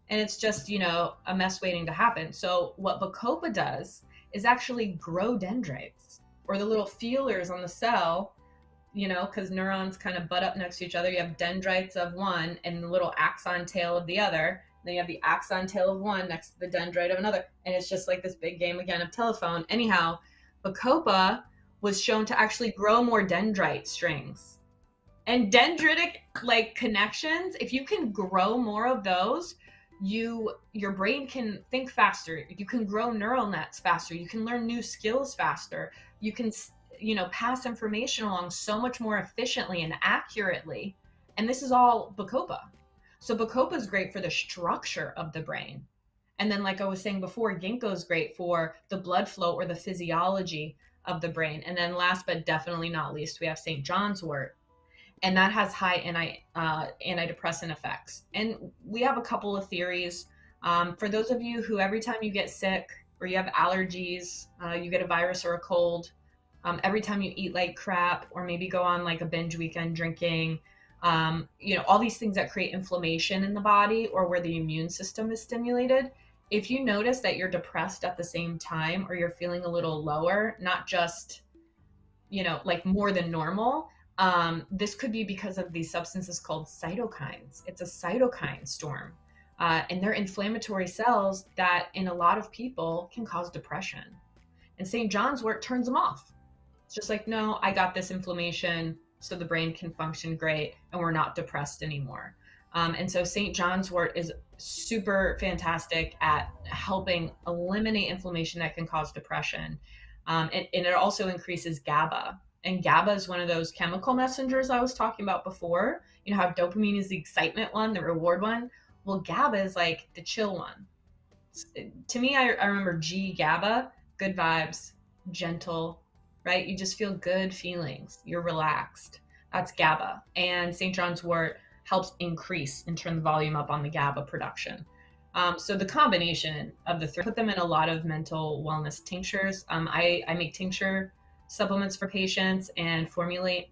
And it's just, a mess waiting to happen. So what bacopa does is actually grow dendrites, or the little feelers on the cell, because neurons kind of butt up next to each other. You have dendrites of one and the little axon tail of the other. Then you have the axon tail of one next to the dendrite of another. And it's just like this big game again of telephone. Anyhow, bacopa was shown to actually grow more dendrite strings. And dendritic connections, if you can grow more of those, your brain can think faster. You can grow neural nets faster. You can learn new skills faster. You can pass information along so much more efficiently and accurately. And this is all Bacopa. So Bacopa is great for the structure of the brain. And then, like I was saying before, ginkgo is great for the blood flow or the physiology of the brain. And then last but definitely not least, we have St. John's wort, and that has high antidepressant effects. And we have a couple of theories. For those of you who every time you get sick or you have allergies, you get a virus or a cold, every time you eat like crap or maybe go on like a binge weekend drinking, all these things that create inflammation in the body or where the immune system is stimulated. If you notice that you're depressed at the same time or you're feeling a little lower, not just, like more than normal, this could be because of these substances called cytokines. It's a cytokine storm. And they're inflammatory cells that in a lot of people can cause depression. And St. John's wort turns them off. It's just like, no, I got this inflammation so the brain can function great and we're not depressed anymore. And so St. John's wort is super fantastic at helping eliminate inflammation that can cause depression. And it also increases GABA. And GABA is one of those chemical messengers I was talking about before. You know how dopamine is the excitement one, the reward one? Well, GABA is like the chill one. To me, I remember GABA, good vibes, gentle, right? You just feel good feelings. You're relaxed. That's GABA. And St. John's wort helps increase and turn the volume up on the GABA production. So the combination of the three, put them in a lot of mental wellness tinctures. I make tincture supplements for patients and formulate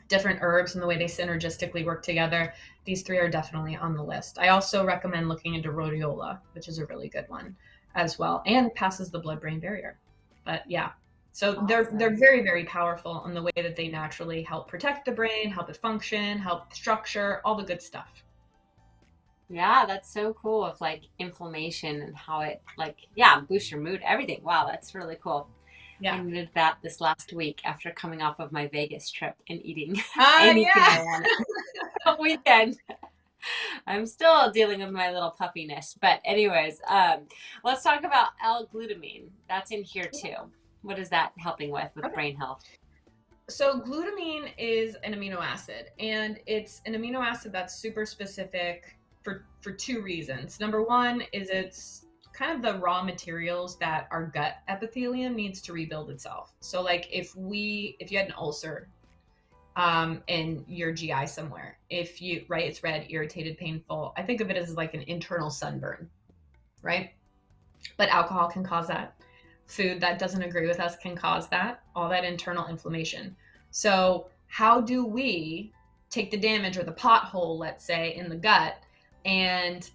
different herbs and the way they synergistically work together. These three are definitely on the list. I also recommend looking into rhodiola, which is a really good one as well, and passes the blood-brain barrier. But yeah, so awesome. They're very, very powerful in the way that they naturally help protect the brain, help it function, help structure, all the good stuff. Yeah, that's so cool of like inflammation and how it boosts your mood, everything. Wow, that's really cool. Yeah. I needed that this last week after coming off of my Vegas trip and eating anything I wanted all weekend. I'm still dealing with my little puffiness. But anyways, let's talk about L-glutamine. That's in here too. What is that helping with brain health? So glutamine is an amino acid, and it's an amino acid that's super specific for two reasons. Number one is it's kind of the raw materials that our gut epithelium needs to rebuild itself. So like if you had an ulcer in your GI somewhere, it's red, irritated, painful, I think of it as like an internal sunburn, right? But alcohol can cause that. Food that doesn't agree with us can cause that, all that internal inflammation. So how do we take the damage or the pothole, let's say, in the gut and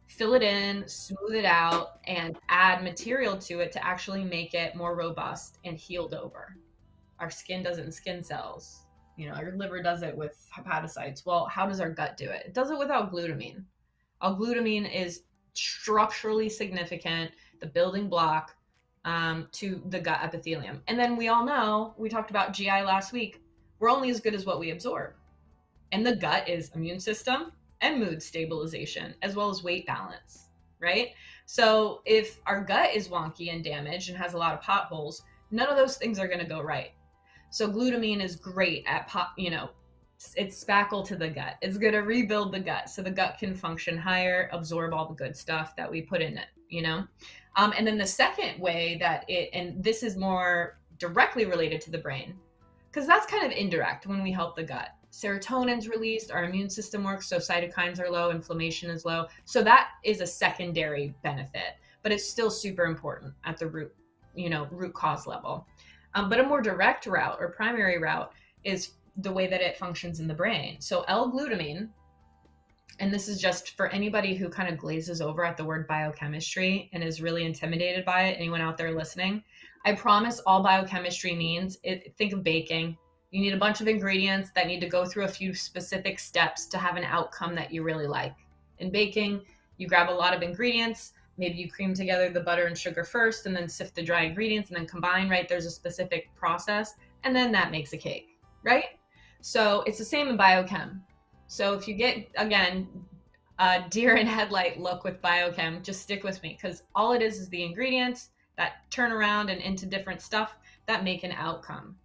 fill it in, smooth it out, and add material to it to actually make it more robust and healed over? Our skin does it in skin cells. Our liver does it with hepatocytes. Well, how does our gut do it? It does it without glutamine. L-glutamine is structurally significant, the building block to the gut epithelium. And then we all know, we talked about GI last week, we're only as good as what we absorb. And the gut is immune system and mood stabilization, as well as weight balance, right? So if our gut is wonky and damaged and has a lot of potholes, none of those things are going to go right. So glutamine is great at, it's spackle to the gut. It's going to rebuild the gut so the gut can function higher, absorb all the good stuff that we put in it, And then the second way that and this is more directly related to the brain, because that's kind of indirect when we help the gut. Serotonin's released, our immune system works, so cytokines are low, inflammation is low. So that is a secondary benefit, but it's still super important at the root cause level. But a more direct route or primary route is the way that it functions in the brain. So L-glutamine, and this is just for anybody who kind of glazes over at the word biochemistry and is really intimidated by it, anyone out there listening, I promise all biochemistry means, think of baking. You need a bunch of ingredients that need to go through a few specific steps to have an outcome that you really like. In baking, you grab a lot of ingredients, maybe you cream together the butter and sugar first and then sift the dry ingredients and then combine, right? There's a specific process, and then that makes a cake, right? So it's the same in biochem. So if you get, again, a deer in headlight look with biochem, just stick with me, because all it is the ingredients that turn around and into different stuff that make an outcome.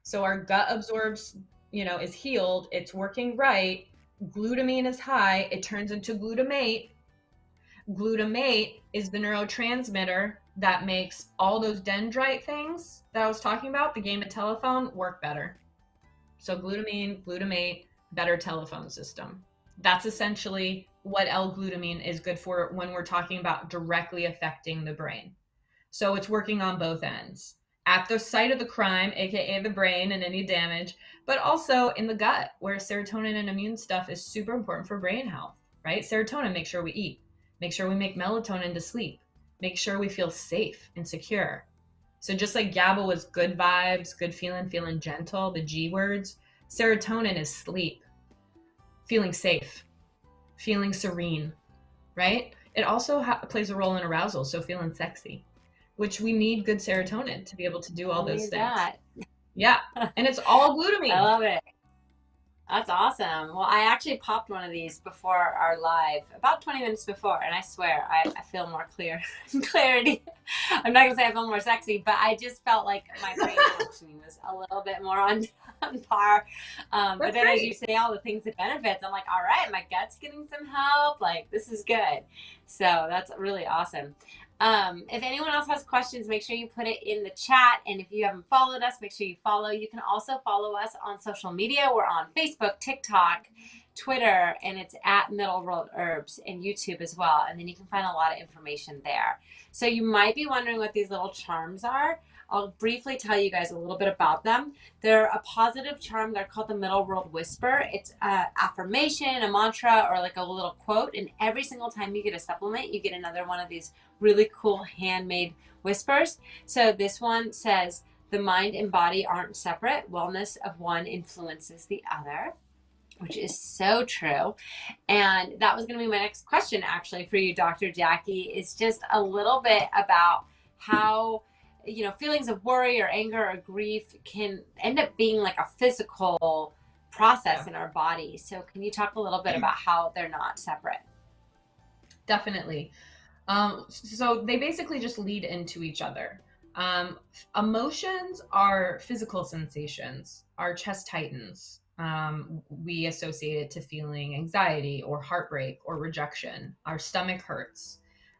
So our gut absorbs, is healed, it's working right. Glutamine is high, it turns into glutamate. Glutamate is the neurotransmitter that makes all those dendrite things that I was talking about, the game of telephone, work better. So glutamine, glutamate, better telephone system. That's essentially what L-glutamine is good for when we're talking about directly affecting the brain. So it's working on both ends. At the site of the crime, aka the brain and any damage, but also in the gut, where serotonin and immune stuff is super important for brain health, right? Serotonin makes sure we eat, make sure we make melatonin to sleep, make sure we feel safe and secure. So just like GABA was good vibes, good feeling, feeling gentle, the G words, serotonin is sleep, feeling safe, feeling serene, right? It also plays a role in arousal, so feeling sexy, which we need good serotonin to be able to do all those things. That. Yeah, and it's all glutamine. I love it. That's awesome. Well, I actually popped one of these before our live, about 20 minutes before, and I swear I feel more clarity. I'm not gonna say I feel more sexy, but I just felt like my brain functioning was a little bit more on par. But then, as you say, all the things that benefits, I'm like, all right, my gut's getting some help. Like, this is good. So that's really awesome. If anyone else has questions, make sure you put it in the chat. And if you haven't followed us, make sure you follow. You can also follow us on social media. We're on Facebook, TikTok, Twitter, and it's at Middle World Herbs, and YouTube as well. And then you can find a lot of information there. So you might be wondering what these little charms are. I'll briefly tell you guys a little bit about them. They're a positive charm. They're called the Middle World Whisper. It's an affirmation, a mantra, or like a little quote. And every single time you get a supplement, you get another one of these really cool handmade whispers. So this one says, the mind and body aren't separate. Wellness of one influences the other, which is so true. And that was going to be my next question actually for you, Dr. Jackie, is just a little bit about how feelings of worry or anger or grief can end up being like a physical process in our body. So can you talk a little bit about how they're not separate? Definitely. So they basically just lead into each other. Emotions are physical sensations. Our chest tightens. We associate it to feeling anxiety or heartbreak or rejection. Our stomach hurts.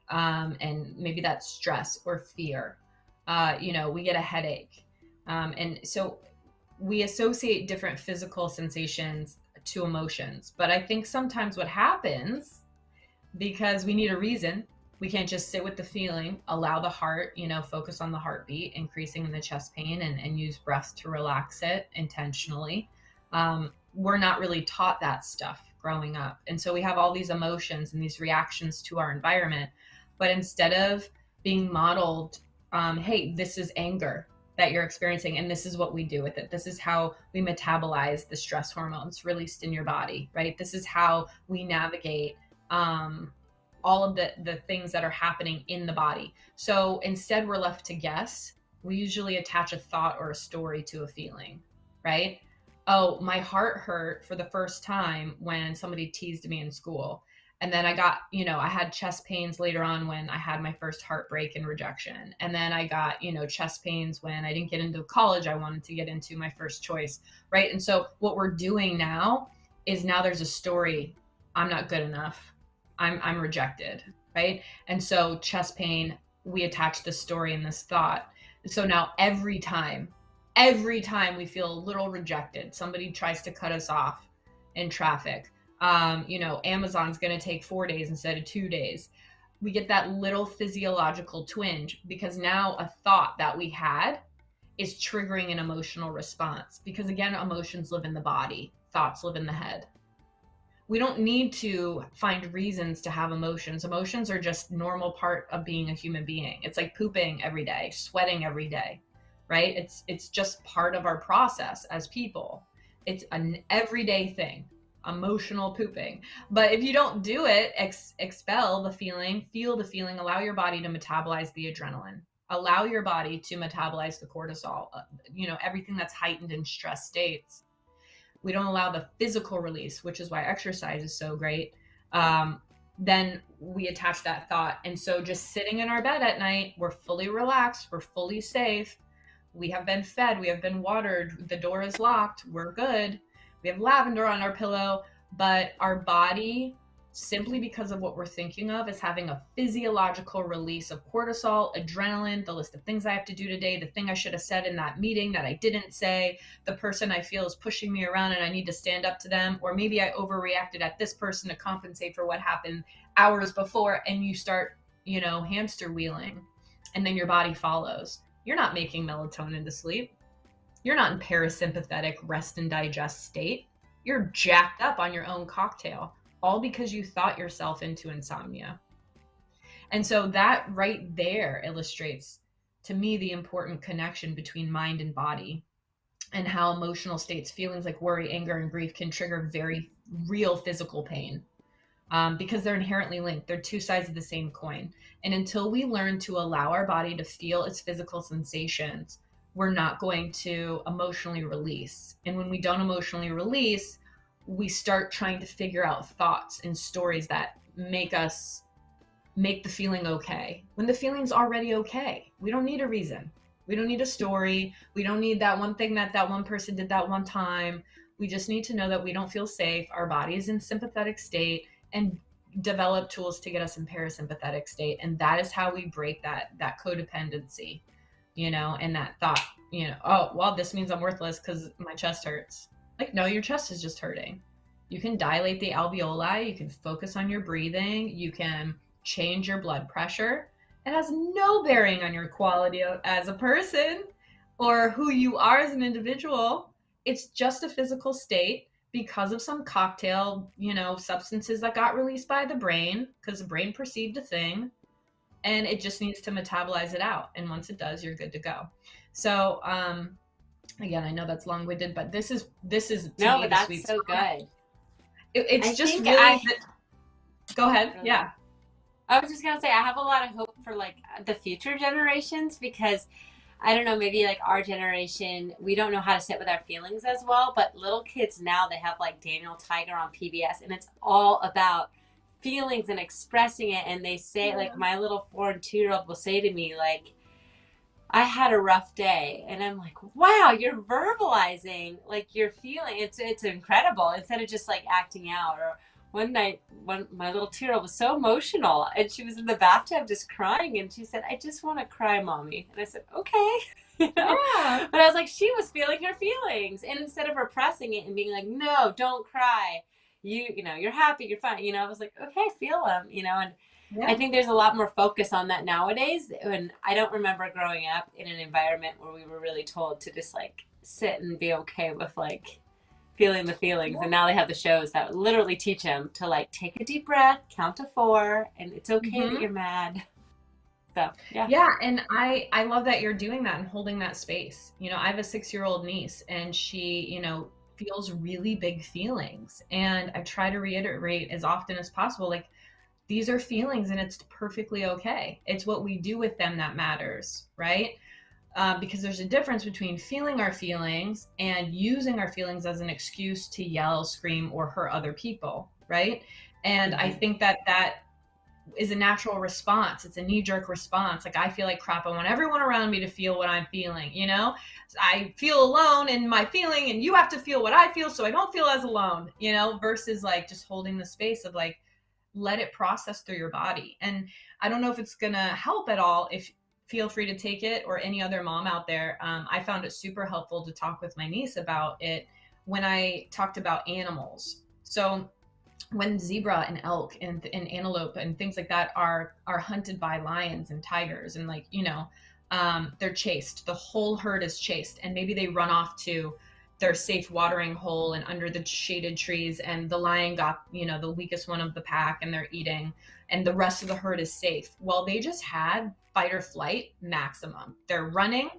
And maybe that's stress or fear. We get a headache. And so we associate different physical sensations to emotions. But I think sometimes what happens, because we need a reason, we can't just sit with the feeling, allow the heart, focus on the heartbeat, increasing the chest pain, and use breath to relax it intentionally. We're not really taught that stuff growing up. And so we have all these emotions and these reactions to our environment. But instead of being modeled, hey, this is anger that you're experiencing, and this is what we do with it. This is how we metabolize the stress hormones released in your body, right? This is how we navigate all of the things that are happening in the body. So instead, we're left to guess. We usually attach a thought or a story to a feeling, right? Oh, my heart hurt for the first time when somebody teased me in school. And then I got, I had chest pains later on when I had my first heartbreak and rejection. And then I got, chest pains when I didn't get into college I wanted to get into, my first choice, right? And so what we're doing now is now there's a story. I'm not good enough. I'm rejected, right? And so chest pain, we attach this story and this thought. So now every time we feel a little rejected, somebody tries to cut us off in traffic, Amazon's going to take 4 days instead of 2 days. We get that little physiological twinge because now a thought that we had is triggering an emotional response. Because again, emotions live in the body, thoughts live in the head. We don't need to find reasons to have emotions. Emotions are just normal part of being a human being. It's like pooping every day, sweating every day, right? It's just part of our process as people. It's an everyday thing. Emotional pooping. But if you don't do it, expel the feeling, feel the feeling, allow your body to metabolize the adrenaline, allow your body to metabolize the cortisol, everything that's heightened in stress states. We don't allow the physical release, which is why exercise is so great. Then we attach that thought. And so just sitting in our bed at night, we're fully relaxed, we're fully safe. We have been fed, we have been watered, the door is locked, we're good. We have lavender on our pillow, but our body, simply because of what we're thinking of, is having a physiological release of cortisol, adrenaline, the list of things I have to do today, the thing I should have said in that meeting that I didn't say, the person I feel is pushing me around and I need to stand up to them, or maybe I overreacted at this person to compensate for what happened hours before, and you start, hamster wheeling, and then your body follows. You're not making melatonin to sleep. You're not in parasympathetic rest and digest state. You're jacked up on your own cocktail, all because you thought yourself into insomnia. And so that right there illustrates to me the important connection between mind and body, and how emotional states, feelings like worry, anger, and grief can trigger very real physical pain, because they're inherently linked. They're two sides of the same coin. And until we learn to allow our body to feel its physical sensations, we're not going to emotionally release. And when we don't emotionally release, we start trying to figure out thoughts and stories that make the feeling okay, when the feeling's already okay. We don't need a reason. We don't need a story. We don't need that one thing that one person did that one time. We just need to know that we don't feel safe. Our body is in sympathetic state, and develop tools to get us in parasympathetic state. And that is how we break that codependency, and that thought, oh, well, this means I'm worthless because my chest hurts. Like, no, your chest is just hurting. You can dilate the alveoli. You can focus on your breathing. You can change your blood pressure. It has no bearing on your quality as a person or who you are as an individual. It's just a physical state because of some cocktail, substances that got released by the brain because the brain perceived a thing, and it just needs to metabolize it out. And once it does, you're good to go. So, again, I know that's long-winded, but this is no, but that's so good. It's just really. Go ahead. Yeah. I was just gonna say, I have a lot of hope for like the future generations, because I don't know, maybe like our generation, we don't know how to sit with our feelings as well, but little kids now, they have like Daniel Tiger on PBS, and it's all about feelings and expressing it. And they say, like, my little 4 and 2-year-old will say to me, like, I had a rough day. And I'm like, wow, you're verbalizing like you're feeling. It's incredible, instead of just like acting out. Or one night, when my little 2-year-old was so emotional, and she was in the bathtub just crying, and she said, I just want to cry, mommy. And I said, okay. Yeah. But I was like, she was feeling her feelings, and instead of repressing it and being like, no, don't cry, you're happy, you're fine, I was like, okay, feel them, and yeah. I think there's a lot more focus on that nowadays. And I don't remember growing up in an environment where we were really told to just like sit and be okay with like feeling the feelings. And now they have the shows that literally teach them to like take a deep breath, count to 4, and it's okay that you're mad. So yeah, and I love that you're doing that and holding that space. I have a 6-year-old niece, and she feels really big feelings, and I try to reiterate as often as possible, like, these are feelings and it's perfectly okay. It's what we do with them that matters, right? Because there's a difference between feeling our feelings and using our feelings as an excuse to yell, scream, or hurt other people, right? And I think that is a natural response. It's a knee-jerk response. Like, I feel like crap. I want everyone around me to feel what I'm feeling, I feel alone in my feeling, and you have to feel what I feel so I don't feel as alone, versus like just holding the space of like, let it process through your body. And I don't know if it's gonna help at all. If feel free to take it, or any other mom out there. I found it super helpful to talk with my niece about it when I talked about animals. So when zebra and elk and antelope and things like that are hunted by lions and tigers, and like, they're chased, the whole herd is chased, and maybe they run off to their safe watering hole and under the shaded trees, and the lion got, the weakest one of the pack, and they're eating, and the rest of the herd is safe. Well, they just had fight or flight maximum. They're running,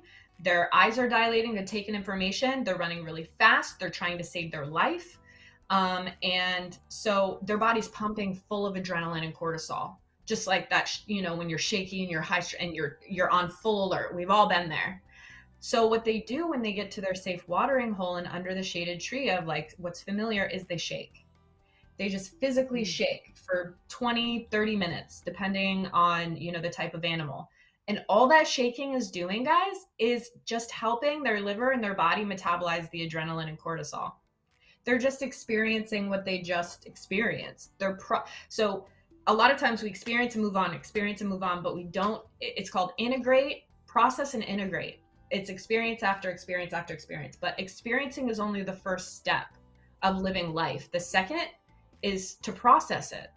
their eyes are dilating, they're taking information, they're running really fast, they're trying to save their life. And so their body's pumping full of adrenaline and cortisol, just like that, when you're shaky and you're high and you're on full alert. We've all been there. So what they do when they get to their safe watering hole and under the shaded tree of like what's familiar is they shake. They just physically shake for 20, 30 minutes, depending on, the type of animal. And all that shaking is doing, guys, is just helping their liver and their body metabolize the adrenaline and cortisol. They're just experiencing what they just experienced. So a lot of times we experience and move on, but we don't. It's called integrate, process, and integrate. It's experience after experience after experience. But experiencing is only the first step of living life. The second is to process it,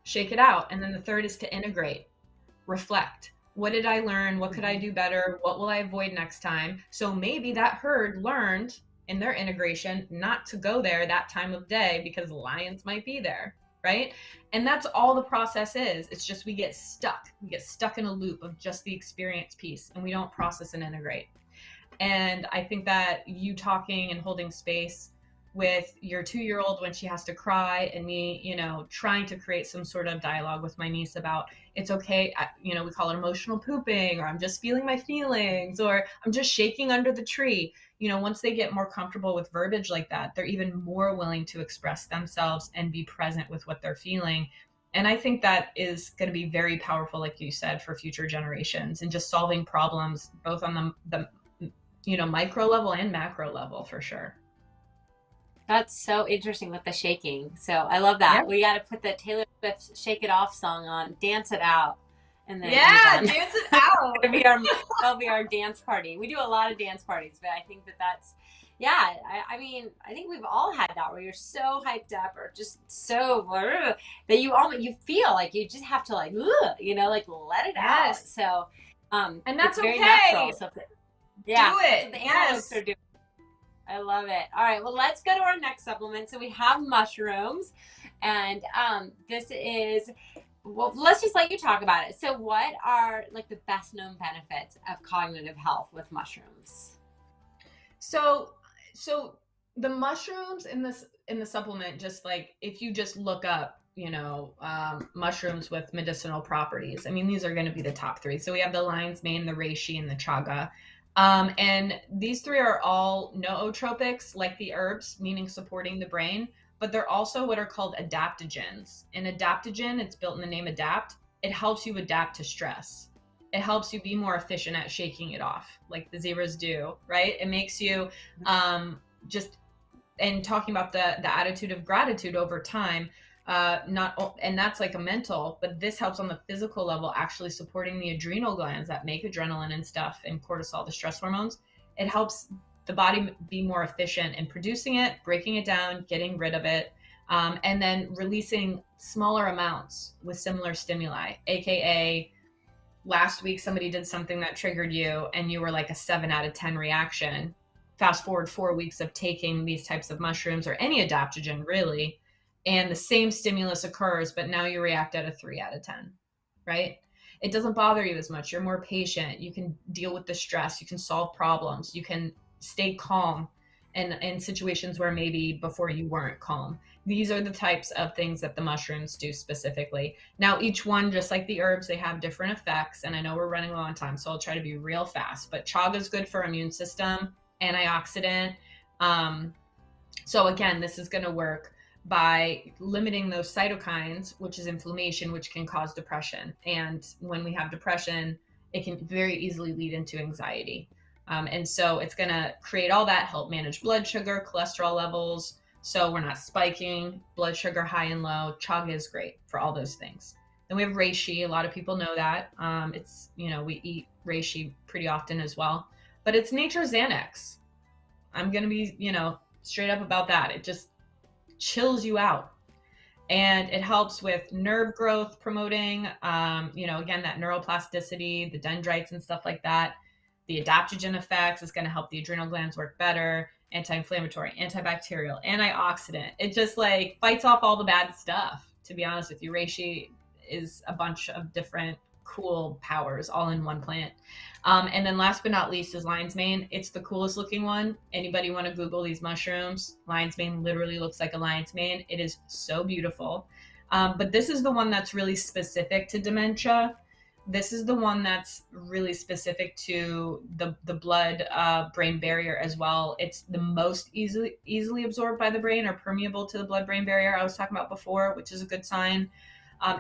shake it out. And then the third is to integrate, reflect. What did I learn? What could I do better? What will I avoid next time? So maybe that herd learned in their integration not to go there that time of day because lions might be there, right? And that's all the process is. It's just we get stuck. We get stuck in a loop of just the experience piece, and we don't process and integrate. And I think that you talking and holding space with your 2-year-old when she has to cry, and me, trying to create some sort of dialogue with my niece about it's okay. We call it emotional pooping, or I'm just feeling my feelings, or I'm just shaking under the tree. Once they get more comfortable with verbiage like that, they're even more willing to express themselves and be present with what they're feeling. And I think that is going to be very powerful, like you said, for future generations, and just solving problems both on the micro level and macro level, for sure. That's so interesting with the shaking. So I love that. Yeah. We got to put the Taylor Swift "Shake It Off" song on, dance it out, and then dance it out. That'll be our dance party. We do a lot of dance parties, but I think that's I mean, I think we've all had that where you're so hyped up or just so that you feel like you just have to let it out. So and that's it's very okay. natural. So do it. The antelopes are doing. I love it. All right, well, let's go to our next supplement. So we have mushrooms, and this is, well, let's just let you talk about it. So what are like the best known benefits of cognitive health with mushrooms? So the mushrooms in the supplement, just like if you just look up, mushrooms with medicinal properties, I mean, these are going to be the top 3. So we have the lion's mane, the reishi, and the chaga. And these 3 are all nootropics, like the herbs, meaning supporting the brain, but they're also what are called adaptogens. An adaptogen, it's built in the name adapt. It helps you adapt to stress. It helps you be more efficient at shaking it off, like the zebras do, right? It makes you and talking about the attitude of gratitude over time, and that's like a mental, but this helps on the physical level, actually supporting the adrenal glands that make adrenaline and stuff and cortisol, the stress hormones. It helps the body be more efficient in producing it, breaking it down, getting rid of it, and then releasing smaller amounts with similar stimuli, aka last week somebody did something that triggered you and you were like a 7 out of 10 reaction. Fast forward 4 weeks of taking these types of mushrooms or any adaptogen really, and the same stimulus occurs, but now you react at a 3 out of 10, right? It doesn't bother you as much. You're more patient. You can deal with the stress. You can solve problems. You can stay calm in situations where maybe before you weren't calm. These are the types of things that the mushrooms do specifically. Now, each one, just like the herbs, they have different effects. And I know we're running low on time, so I'll try to be real fast. But chaga is good for immune system, antioxidant. So again, this is going to work by limiting those cytokines, which is inflammation, which can cause depression. And when we have depression, it can very easily lead into anxiety. And so it's going to create all that, help manage blood sugar, cholesterol levels, so we're not spiking blood sugar high and low. Chaga is great for all those things. Then we have reishi. A lot of people know that. It's, we eat reishi pretty often as well, but it's nature's Xanax. I'm going to be, straight up about that. It just chills you out, and it helps with nerve growth promoting, again, that neuroplasticity, the dendrites and stuff like that. The adaptogen effects is going to help the adrenal glands work better, anti-inflammatory, antibacterial, antioxidant. It just like fights off all the bad stuff. To be honest with you, reishi is a bunch of different cool powers all in one plant. And then last but not least is lion's mane. It's the coolest looking one. Anybody want to Google these mushrooms? Lion's mane literally looks like a lion's mane. It is so beautiful. But this is the one that's really specific to dementia. This is the one that's really specific to the blood brain barrier as well. It's the most easily absorbed by the brain or permeable to the blood brain barrier I was talking about before, which is a good sign.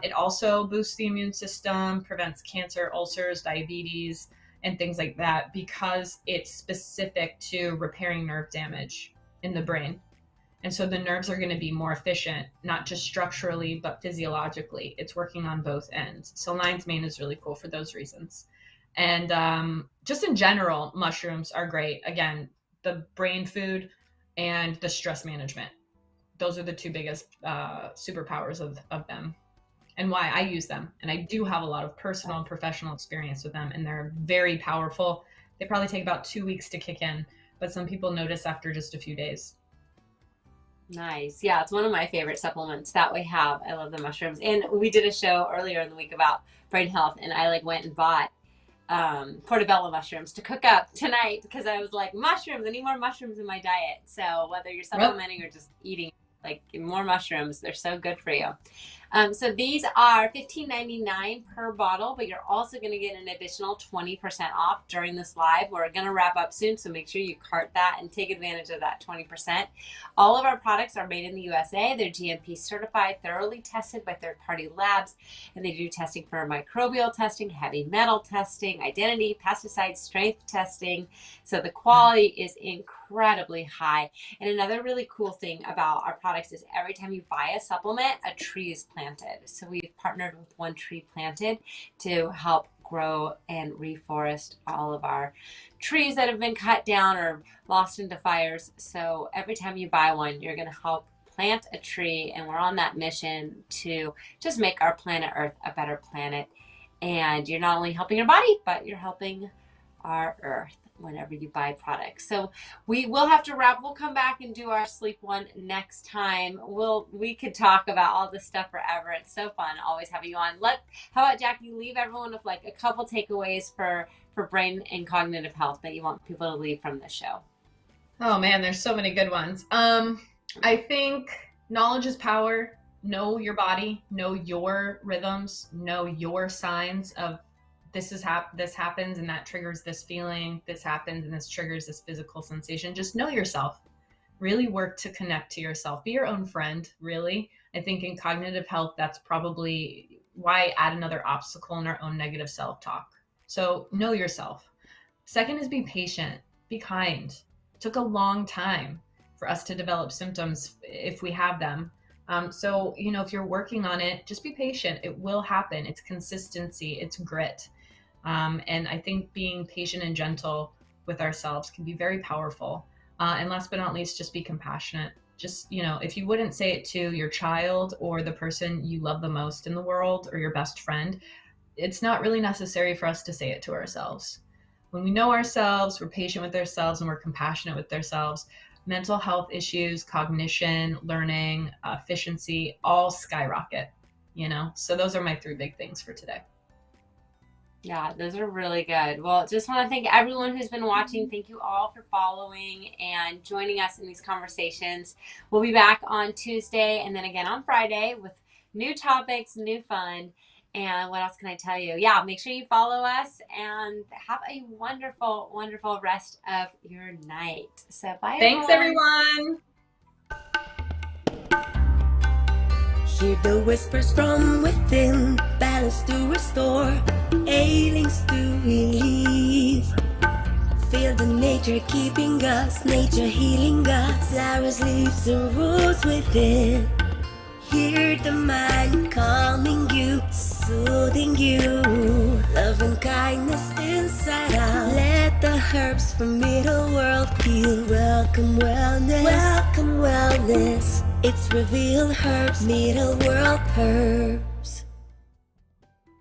It also boosts the immune system, prevents cancer, ulcers, diabetes, and things like that, because it's specific to repairing nerve damage in the brain. And so the nerves are going to be more efficient, not just structurally, but physiologically. It's working on both ends. So lion's mane is really cool for those reasons. And just in general, mushrooms are great. Again, the brain food and the stress management. Those are the two biggest superpowers of them, and why I use them. And I do have a lot of personal and professional experience with them, and they're very powerful. They probably take about 2 weeks to kick in, but some people notice after just a few days. Nice. Yeah, it's one of my favorite supplements that we have. I love the mushrooms. And we did a show earlier in the week about brain health, and I went and bought portobello mushrooms to cook up tonight, because I was like, mushrooms, I need more mushrooms in my diet. So whether you're supplementing or just eating more mushrooms, they're so good for you. So these are $15.99 per bottle, but you're also going to get an additional 20% off during this live. We're going to wrap up soon, so make sure you cart that and take advantage of that 20%. All of our products are made in the USA. They're GMP certified, thoroughly tested by third-party labs, and they do testing for microbial testing, heavy metal testing, identity, pesticide strength testing. So the quality is incredibly high. And another really cool thing about our products is every time you buy a supplement, a tree is planted. So we've partnered with One Tree Planted to help grow and reforest all of our trees that have been cut down or lost into fires. So every time you buy one, you're going to help plant a tree, and we're on that mission to just make our planet Earth a better planet. And you're not only helping your body, but you're helping our Earth whenever you buy products. So we will have to wrap. We'll come back and do our sleep one next time. We could talk about all this stuff forever. It's so fun always having you on. How about, Jackie, leave everyone with a couple takeaways for brain and cognitive health that you want people to leave from this show. Oh man, there's so many good ones. I think knowledge is power. Know your body, know your rhythms, know your signs of this happens and that triggers this feeling, this happens and this triggers this physical sensation. Just know yourself. Really work to connect to yourself. Be your own friend, really. I think in cognitive health, that's probably why add another obstacle in our own negative self-talk. So know yourself. Second is be patient, be kind. It took a long time for us to develop symptoms if we have them. So, if you're working on it, just be patient. It will happen. It's consistency, it's grit. And I think being patient and gentle with ourselves can be very powerful. And last but not least, just be compassionate. Just, if you wouldn't say it to your child or the person you love the most in the world or your best friend, it's not really necessary for us to say it to ourselves. When we know ourselves, we're patient with ourselves, and we're compassionate with ourselves, mental health issues, cognition, learning, efficiency, all skyrocket, So those are my 3 big things for today. Yeah, those are really good. Well, just want to thank everyone who's been watching. Thank you all for following and joining us in these conversations. We'll be back on Tuesday and then again on Friday with new topics, new fun. And what else can I tell you? Yeah, make sure you follow us and have a wonderful, wonderful rest of your night. So bye. Thanks, everyone. Hear the whispers from within, balance to restore, ailings to relieve. Feel the nature keeping us, nature healing us, flowers, leaves, and roots within. Hear the mind calming you, soothing you, love and kindness inside out. Let the herbs from middle world heal. Welcome wellness, welcome wellness. It's revealed herbs, middle world herb.